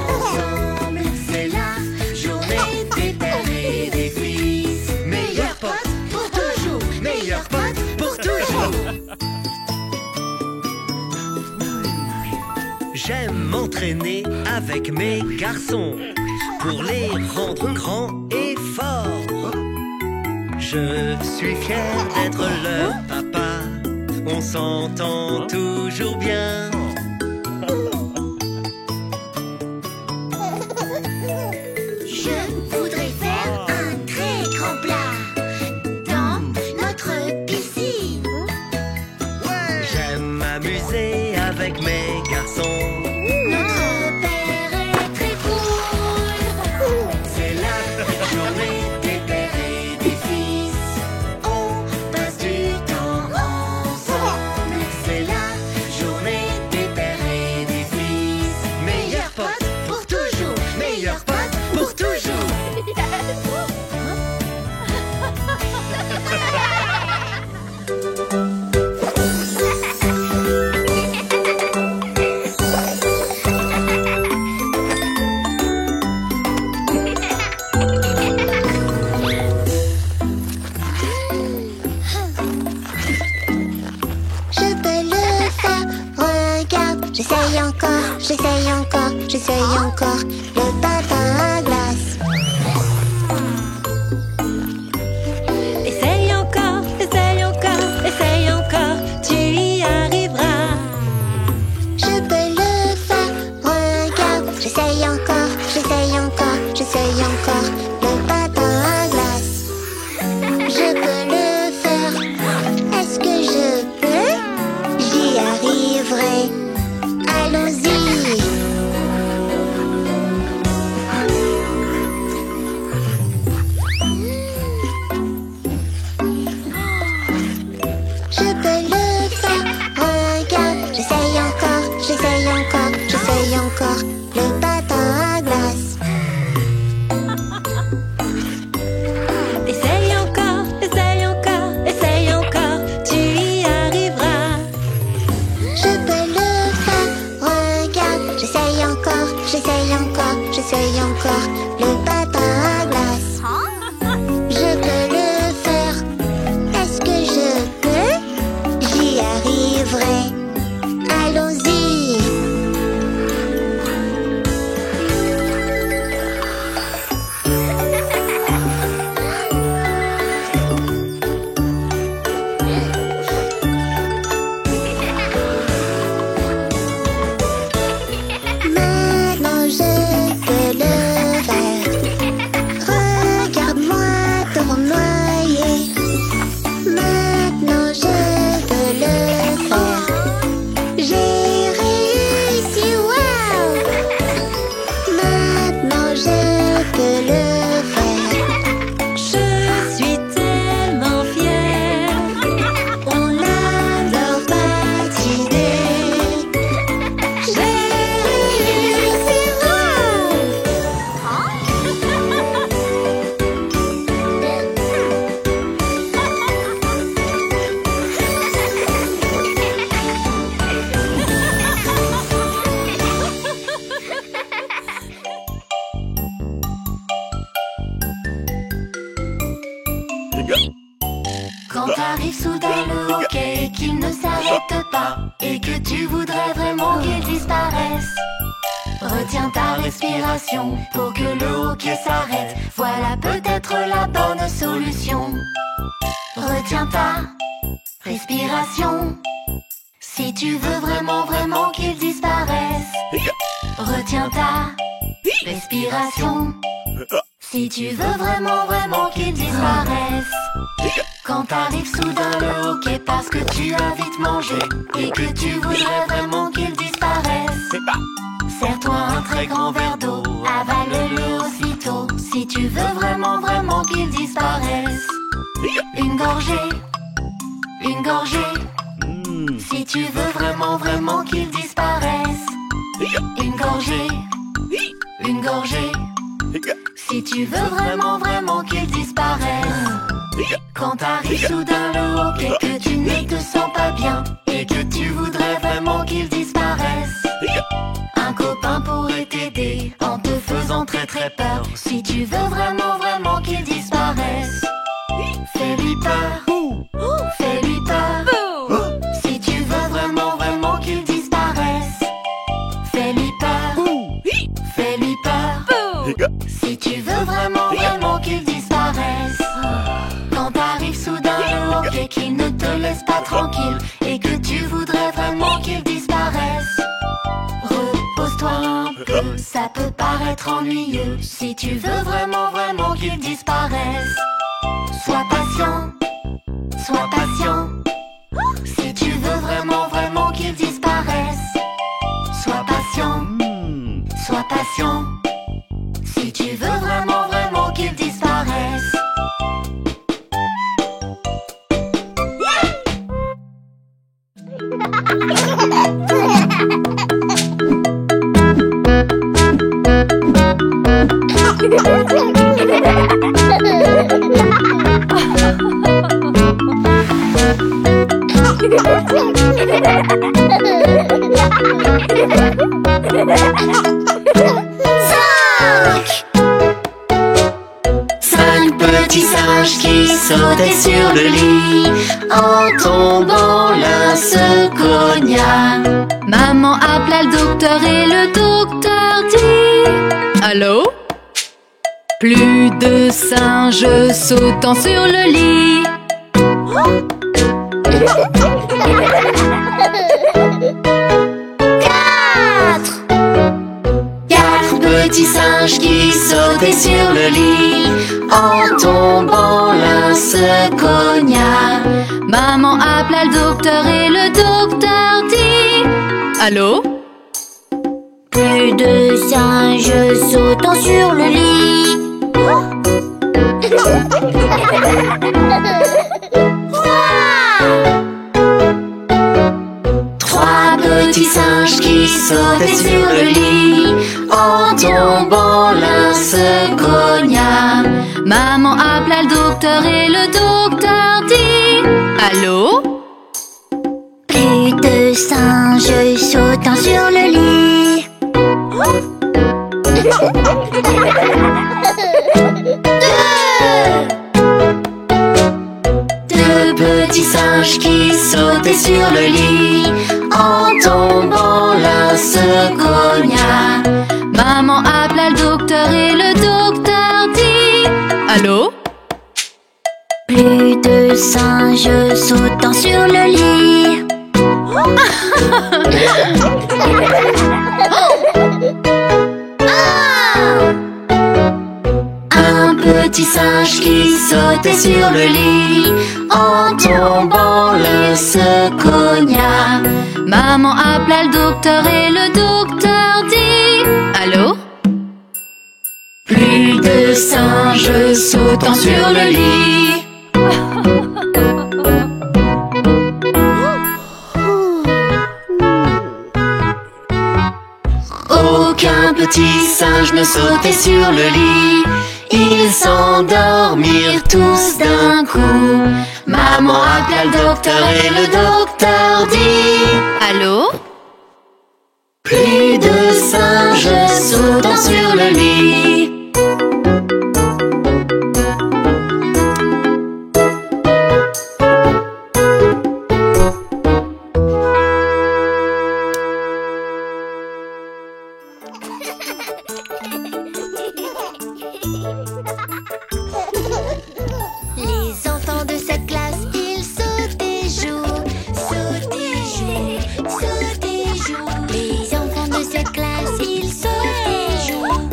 ensemble. C'est la journée des pères et des fils. Meilleurs potes pour toujours. Meilleurs potes pour toujours. J'aime m'entraîner avec mes garçons pour les rendre grands et forts. Je suis fier d'être leur papa. On s'entend toujours bien. Je voudrais faire un très grand plat dans notre piscine. J'aime m'amuser avec mes garçons. Notre père est très cool. C'est la journée des pères et des fils. On passe du temps ensemble. C'est la journée des pères et des fils. Meilleurs potes Pour toujours, meilleurs potes pour toujours. Je peux le faire, regarde, j'essaye encore, j'essaye encore, j'essaye encore le patin à glace. Essaye encore, essaye encore, essaye encore, tu y arriveras. Je peux le faire, regarde, j'essaye encore, j'essaye encore, j'essaye encore le patin à glace. Je peux le faire, est-ce que je peux? J'y arriverai, allons-y. Je peux le faire, regarde, j'essaye encore, j'essaye encore, j'essaye encore le patin à glace. Essaye encore, essaye encore, essaye encore, tu y arriveras. Je peux le faire, regarde, j'essaye encore, j'essaye encore, j'essaye encore le patin à glace. Je peux le faire, est-ce que je peux? J'y arriverai, allons-y. Maintenant je peux le faire. Regarde-moi tournoyer. Maintenant je peux le faire. J'ai réussi, waouh! Maintenant je peux le faire. Je suis tellement fière. On adore patiner. J'ai réussi, waouh! Quand arrive soudain le hockey et qu'il ne s'arrête pas, et que tu voudrais vraiment qu'il disparaisse, retiens ta respiration pour que le hockey s'arrête. Voilà peut-être la bonne solution. Retiens ta respiration si tu veux vraiment, vraiment qu'il disparaisse. Retiens ta respiration si tu veux vraiment, vraiment qu'il disparaisse. Quand arrive soudain le hockey parce que tu as vite mangé et que tu voudrais vraiment qu'il disparaisse, serre-toi un très grand verre d'eau, avale-le aussitôt si tu veux vraiment, vraiment qu'il disparaisse. Une gorgée, si tu veux vraiment, vraiment qu'il disparaisse. Une gorgée, si tu veux vraiment, vraiment qu'il disparaisse. Quand arrive soudain le hockey, que tu ne te sens pas bien et que tu voudrais vraiment qu'il disparaisse, un copain pourrait t'aider en te faisant très très peur. Si tu veux vraiment, vraiment qu'il disparaisse, fais-lui peur, fais-lui peur. Si tu veux vraiment, vraiment qu'il disparaisse, fais-lui peur, fais-lui peur. Si tu veux vraiment, vraiment qu'il disparaisse. Quand ennuyeux. Si tu veux vraiment, vraiment qu'ils disparaissent, sois patient, sois patient. Si tu veux vraiment, vraiment qu'ils disparaissent, sois patient, sois patient. Si tu veux vraiment, vraiment qu'ils disparaissent. Cinq petits singes qui sautaient sur le lit. En tombant, l'un se cogna. Maman appela le docteur et le docteur dit: Allô? Plus de singes sautant sur le lit. Quatre petits singes qui sautaient sur le lit. En tombant, l'un se cogna. Maman appela le docteur et le docteur dit: Allô? Plus de singes sautant sur le lit. Trois petits singes qui sautaient sur le lit. En tombant, l'un se cogna. Maman appela le docteur et le docteur dit: Allô? Plus de singes sautant sur le lit. Deux petits singes qui sautaient sur le lit. En tombant, l'un se cogna. Maman appela le docteur et le docteur dit: Allô? Plus de singes sautant sur le lit. Un petit singe qui sautait sur le lit. En tombant, l'un se cogna. Maman appela le docteur et le docteur dit: Allô? Plus de singes sautant sur le lit. Aucun petit singe ne sautait sur le lit. Ils s'endormirent tous d'un coup. Maman appela le docteur et le docteur dit: Allô? Plus de singes sautant sur le lit. Les enfants de cette classe, ils sautent et jouent, sautent et jouent, sautent et jouent. Les enfants de cette classe, ils sautent et jouent.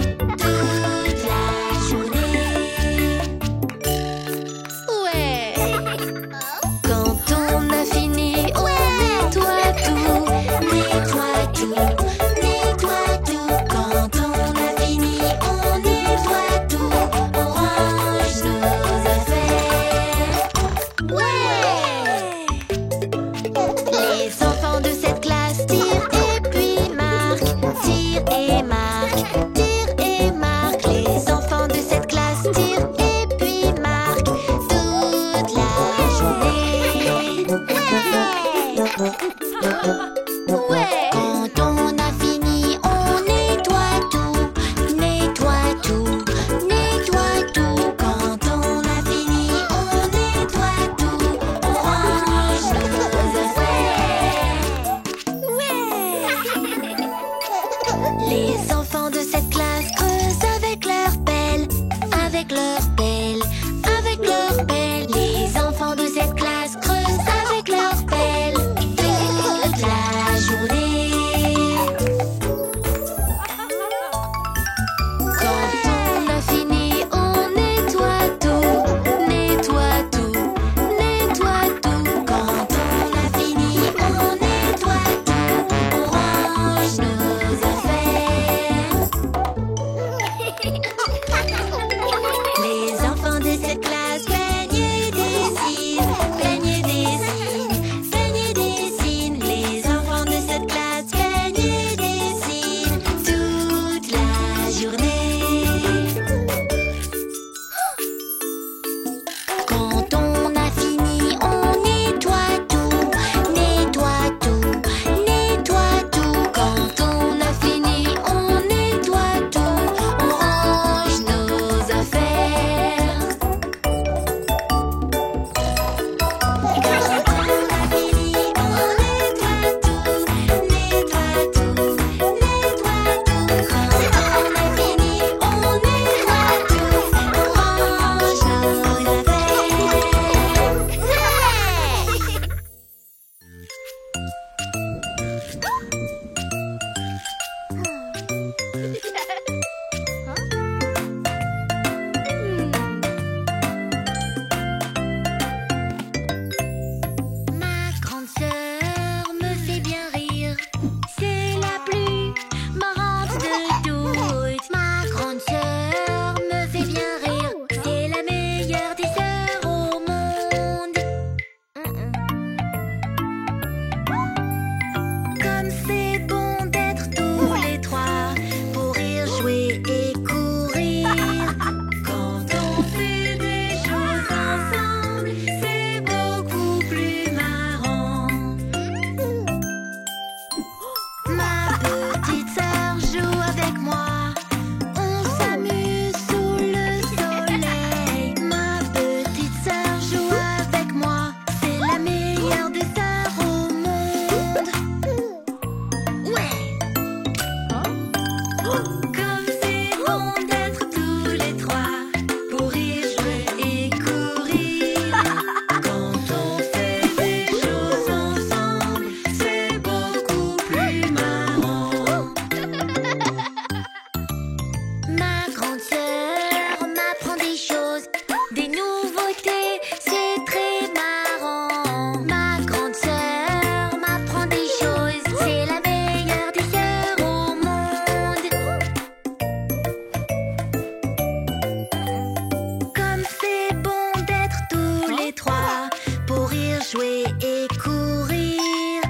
jouer et courir.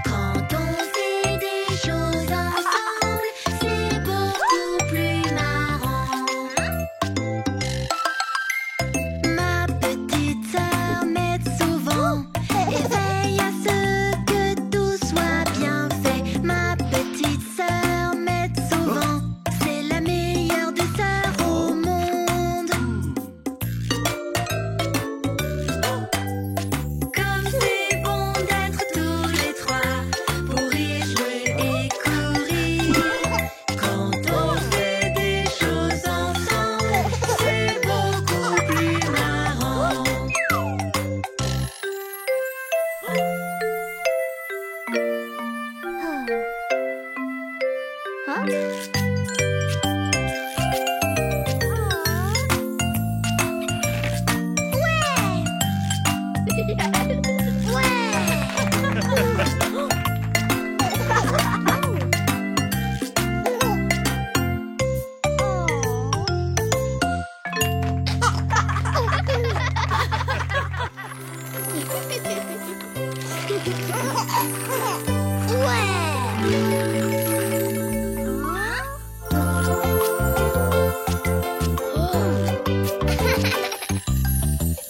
Quand on fait des choses ensemble, c'est beaucoup plus marrant. Ma petite sœur m'aide souvent et veille à ce que tout soit bien fait. Ma petite sœur m'aide souvent, c'est la meilleure des sœurs au monde. Comme c'est bon d'être tous les trois pour rire, jouer et courir. Quand on fait des choses ensemble, c'est beaucoup plus marrant.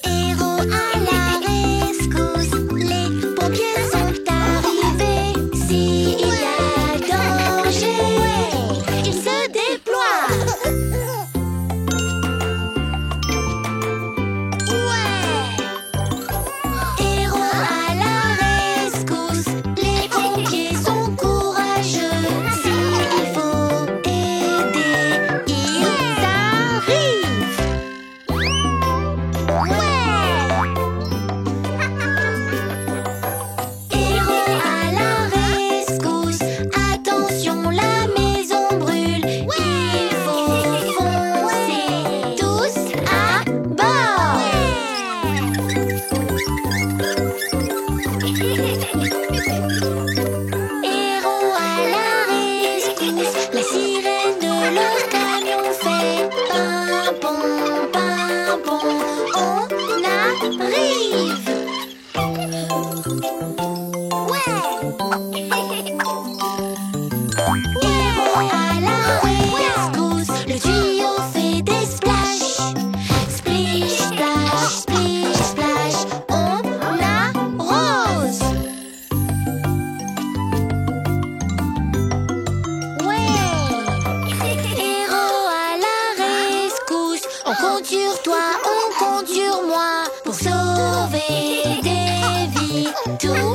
Héros à la rescousse, les pompiers sont arrivés. S'il y a danger, ils se déploient. Héros à la rescousse, les pompiers sont courageux. S'il faut aider, ils arrivent. Héros à la rescousse, attention la maison brûle. Il faut foncer tous à bord. Héros à la rescousse, la sirène de leur camion fait pimpon, on arrive. Héros à la rescousse, le tuyau fait des splash. Splish, splash, on arrose. Héros à la rescousse, on compte sur toi, on compte sur moi pour sauver des vies. Tout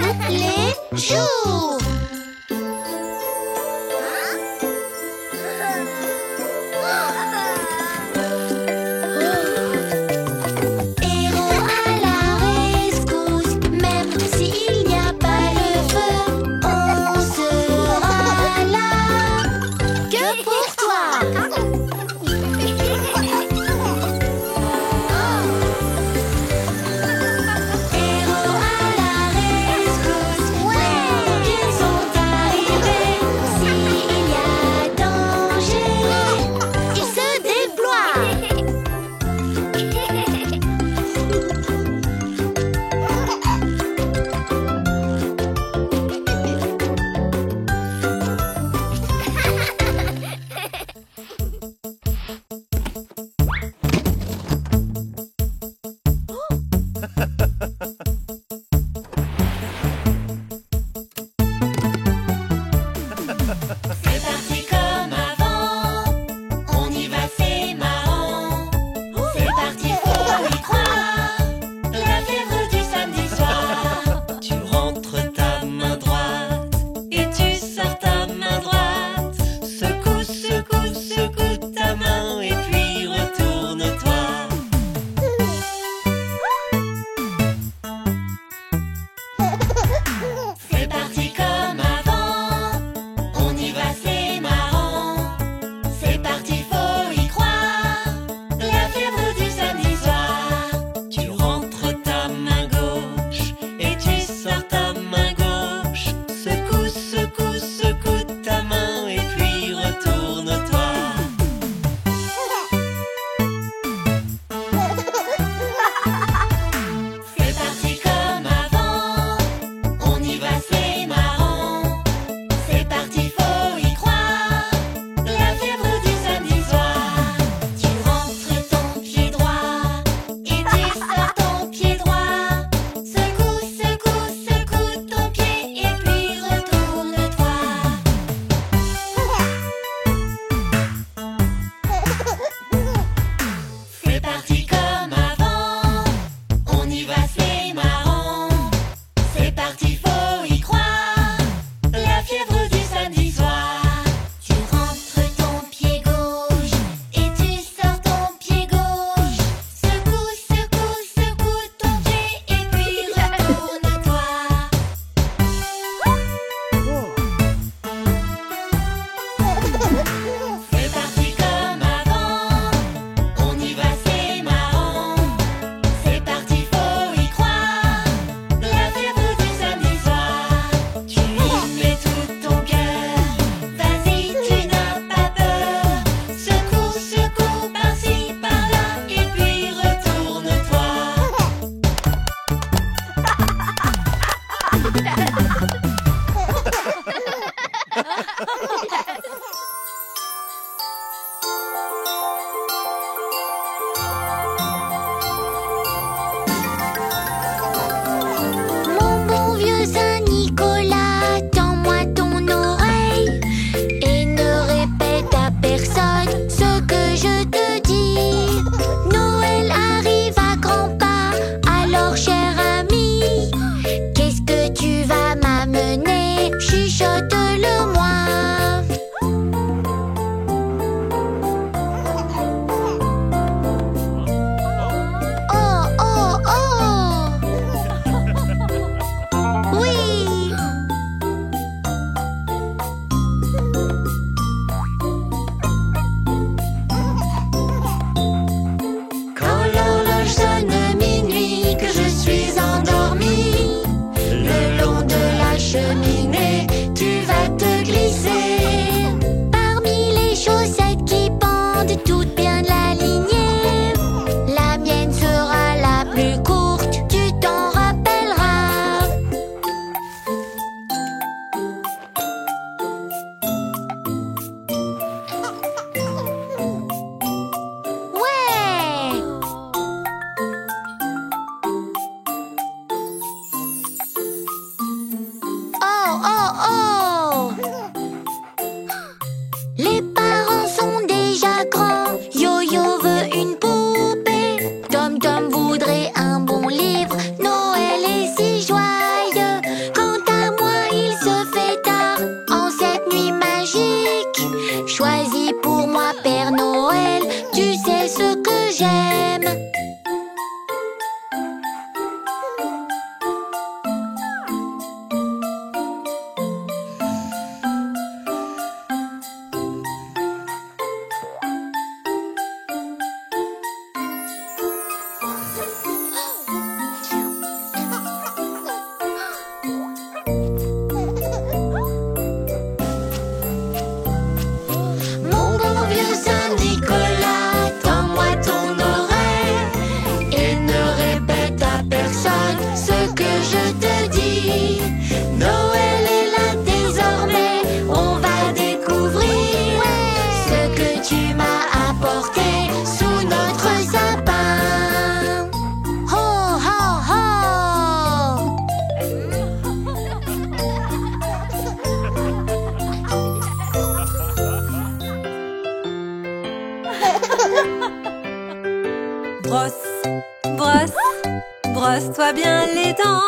nettoie bien les dents.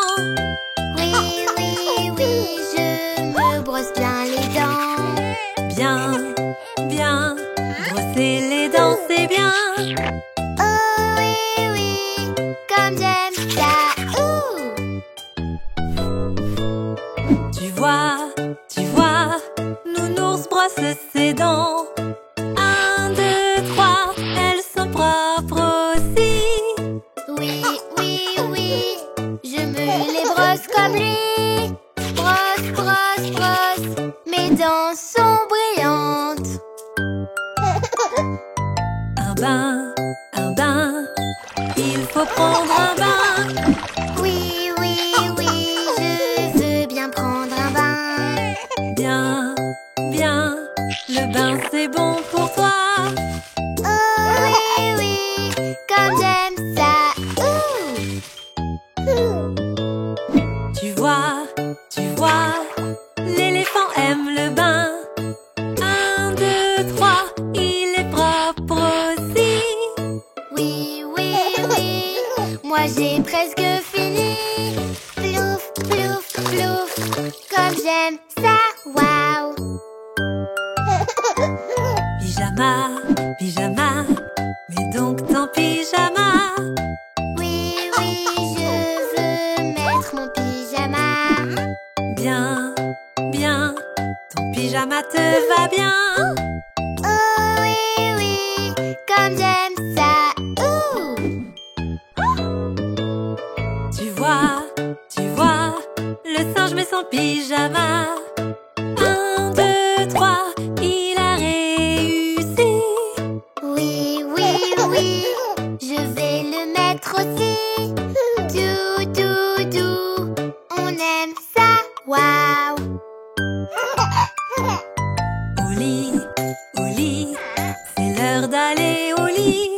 Oui, oui, oui, je me brosse bien les dents. Bien, bien, brosser les dents c'est bien. Oh oui, oui, comme j'aime ça. Ouh. Tu vois, Nounours brosse ses dents. 1, 2, 3, elles sont propres aussi. Oui, oui, oui, je me les brosse comme lui. Brosse, brosse, brosse, mes dents sont brillantes. Un bain, il faut prendre un bain. Oui, oui, oui, je veux bien prendre un bain. Bien, bien, le bain c'est bon pour toi. Oh oui, oui, comme j'aime ça. Ouh. Tu vois, l'éléphant aime le bain. 1, 2, 3, il est propre aussi. Oui, oui, oui, moi j'ai presque fini. Plouf, plouf, plouf, comme j'aime ça. Waouh. Pyjama, mets donc ton pyjama. Oui, oui, je veux mettre mon pyjama. Bien, bien, ton pyjama te va bien. Oh oui, oui, comme j'aime ça. Ouh. Tu vois, le singe met son pyjama. 1, 2, 3, il a réussi. Oui, oui, oui, je vais le mettre aussi. Dou, dou, dou, on aime ça. Waouh. Au lit, c'est l'heure d'aller au lit.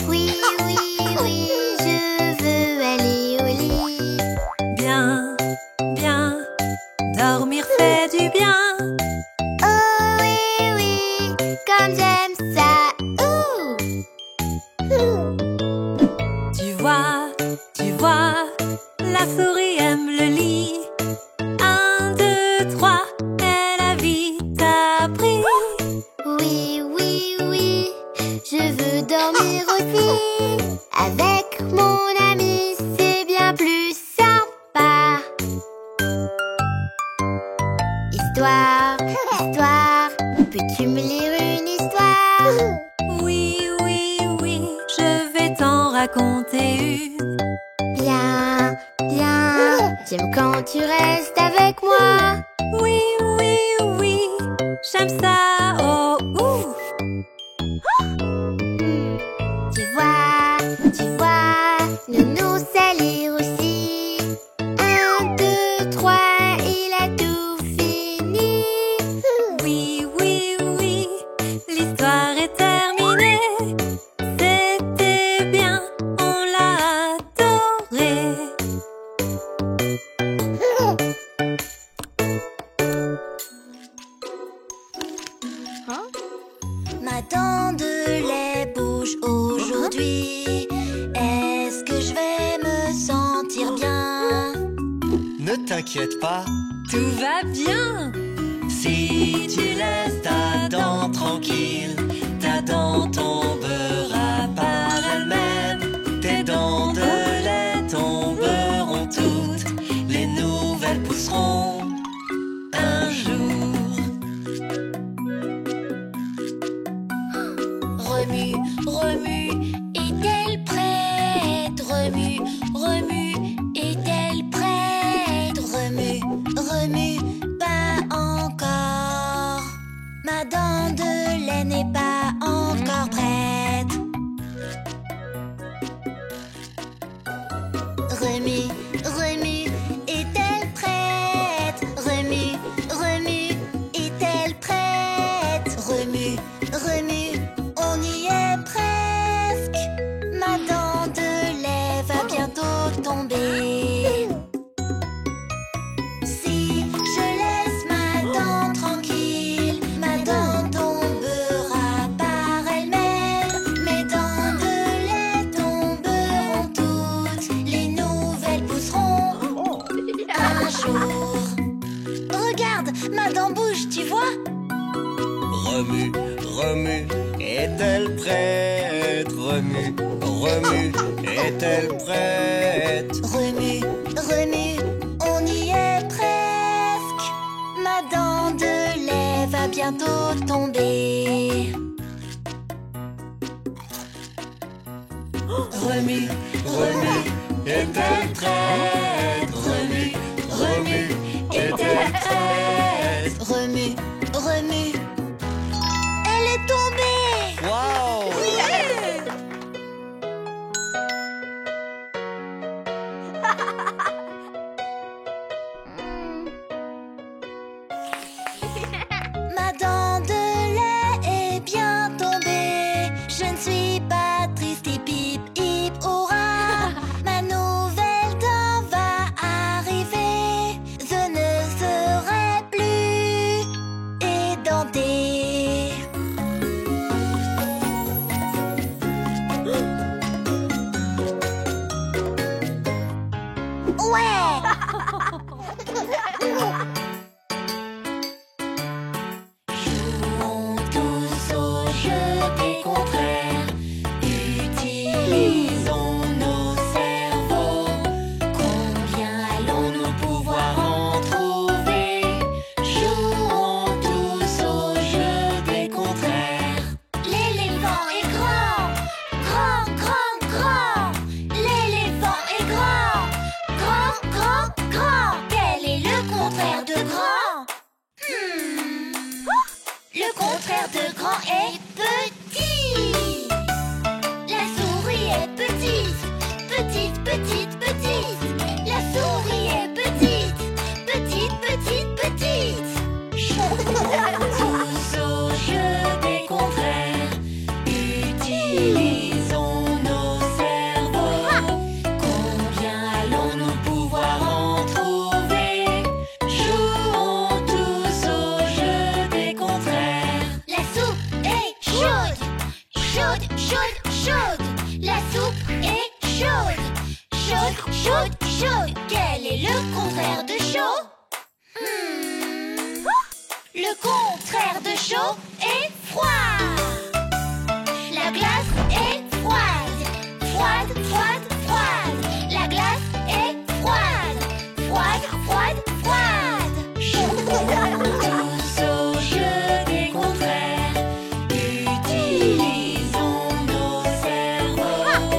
Oui, oui, oui, je veux aller au lit. Bien, bien, dormir fait du bien. Oh oui, oui, comme j'aime ça. Ouh. Tu vois, la souris aime le lit. 1, 2, 3, elle a vite appris. Oui, oui, oui, je veux dormir aussi. Avec mon ami, c'est bien plus sympa. Histoire, histoire, peux-tu me lire une histoire? Oui, oui, oui, je vais t'en raconter une. Bien, bien, j'aime quand tu restes avec moi. Oui, oui, oui, j'aime ça, oh, ouh. Tu vois, Nounours sait lire aussi. 1, 2, 3, il a tout fini. Oui, oui, oui, l'histoire est terminée. C'était bien, on l'a adoré. Ma dent de lait bouge aujourd'hui. Est-ce que je vais me sentir bien? Ne t'inquiète pas, Tout va bien. si tu laisses ta dent tranquille, ta dent tombera par elle-même. Tes dents de lait tomberont toutes, les nouvelles pousseront un jour. Remue, remue, est-elle prête? Remue, remue, est-elle prête? Remue, remue, pas encore. Ma dent de lait n'est pas encore prête. Remue, remue, est-elle prête? tu vois? Remue, remue, est-elle prête? Remue, remue, est-elle prête? Remue, remue, on y est presque. Ma dent de lait va bientôt tomber. Remue, remue, est-elle prête? Remue, remue, est-elle prête? Remue, remue, elle est tombée. Wow! Ma dent de lait est bien tombée. Je ne suis pas triste, hip hip hip hurrah. Ma nouvelle dent va arriver. Je ne serai plus édentée. Ouais! Jouons tous au jeu des contraires. Utilisons nos cerveaux. Combien allons-nous pouvoir en trouver? Jouons tous au jeu des contraires. L'éléphant est grand, grand, grand, grand. L'éléphant est grand, grand, grand, grand. Quel est le contraire de grand? Le contraire de grand est petit. La souris est petite, petite, petite, petite. La souris est petite, petite, petite, petite. Jouons tous au jeu des contraires. Utilisons nos cerveaux. Combien allons-nous pouvoir en trouver? Jouons tous au jeu des contraires. La soupe est chaude, chaude, chaude, chaude. La soupe est chaude, chaude, chaude, chaude. Quel est le contraire de chaud? Le contraire de chaud est froid. La glace est froide, froide, froide, froide. La glace est froide, froide, froide, froide. Jouons tous au jeu des contraires. Utilisons nos cerveaux.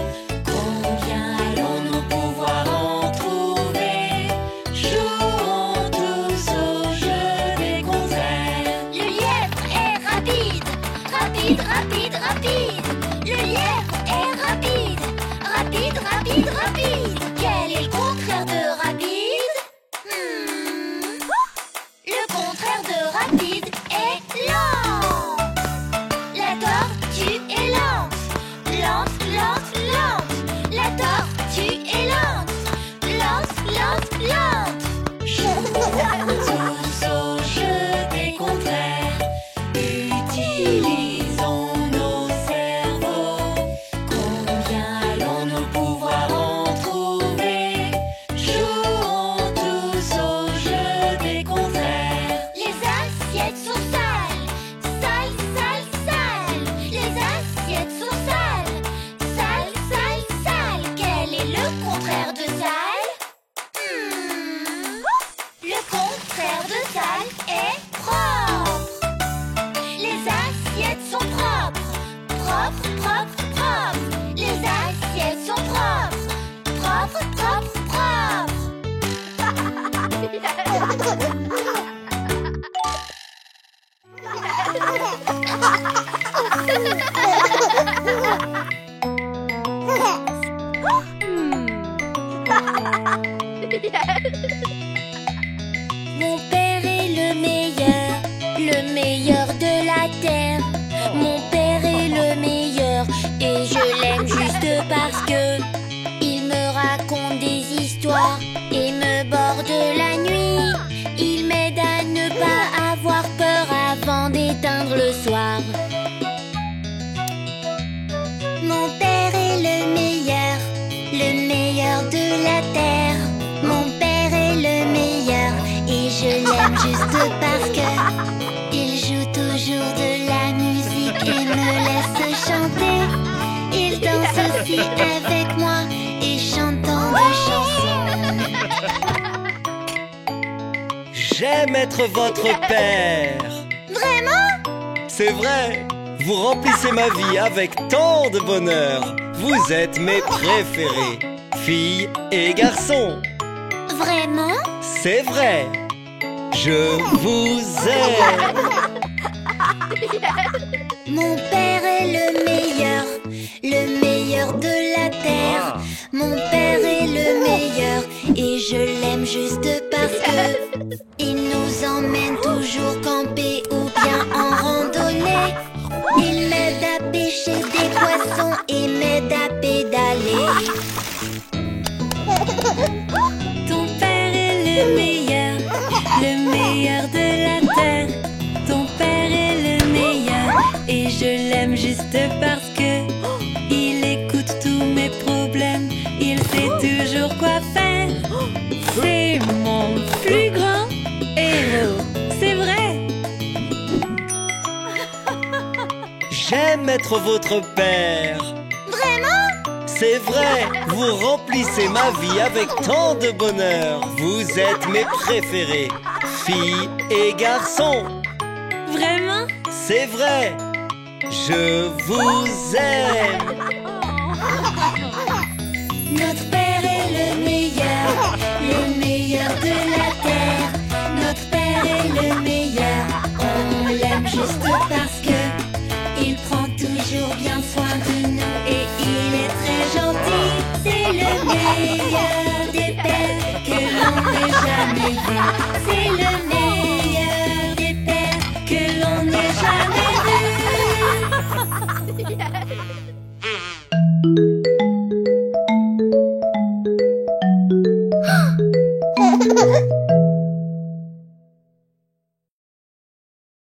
Combien allons-nous pouvoir en trouver? Jouons tous au jeu des contraires. Le lièvre est rapide, rapide, rapide, rapide. Le lièvre est rapide, rapide, rapide, rapide. Quel est le contraire de rapide? Le contraire de rapide est lent. La tortue est lente, lente, lente, lente. La tortue est lente, lente, lente, lente. Jouons tous au jeu des contraires. Utilisons nos cerveaux. Combien allons-nous pouvoir en trouver? Jouons tous au jeu des contraires. Les assiettes sont sales, sales, sales, sales. Les assiettes sont sales, sales, sales, sales. Quel est le contraire de sale? Le contraire de sale est propre. Les assiettes sont propres, propres, propres, propres. Les assiettes sont propres, propres, propres, Mon père est le meilleur de la terre. Mon père est le meilleur et je l'aime juste parce que il me raconte des histoires et me borde la nuit. Il m'aide à ne pas avoir peur avant d'éteindre le soir. Mon père est le meilleur de la terre. Mon père est le meilleur et je l'aime juste parce que J'aime être votre père. Vraiment? C'est vrai. Vous remplissez ma vie avec tant de bonheur. Vous êtes mes préférés, filles et garçons. Vraiment? C'est vrai. Je vous aime. Mon père est le meilleur de la terre. Mon père est le meilleur et je l'aime juste parce que il nous emmène toujours camper ou bien en randonnée. Il m'aide à pêcher des poissons et m'aide à pédaler. Ton père est le meilleur de la terre. Ton père est le meilleur et je l'aime juste parce que il écoute tous mes problèmes. Il sait toujours quoi faire. C'est mon plus grand héros, c'est vrai. J'aime être votre père. Vraiment? C'est vrai, vous remplissez ma vie avec tant de bonheur. Vous êtes mes préférés, filles et garçons. Vraiment? C'est vrai, je vous aime. Notre père est le meilleur de la terre. Notre père est le meilleur, on l'aime juste parce que il prend toujours bien soin de nous et il est très gentil. C'est le meilleur des pères que l'on ait jamais vu. C'est le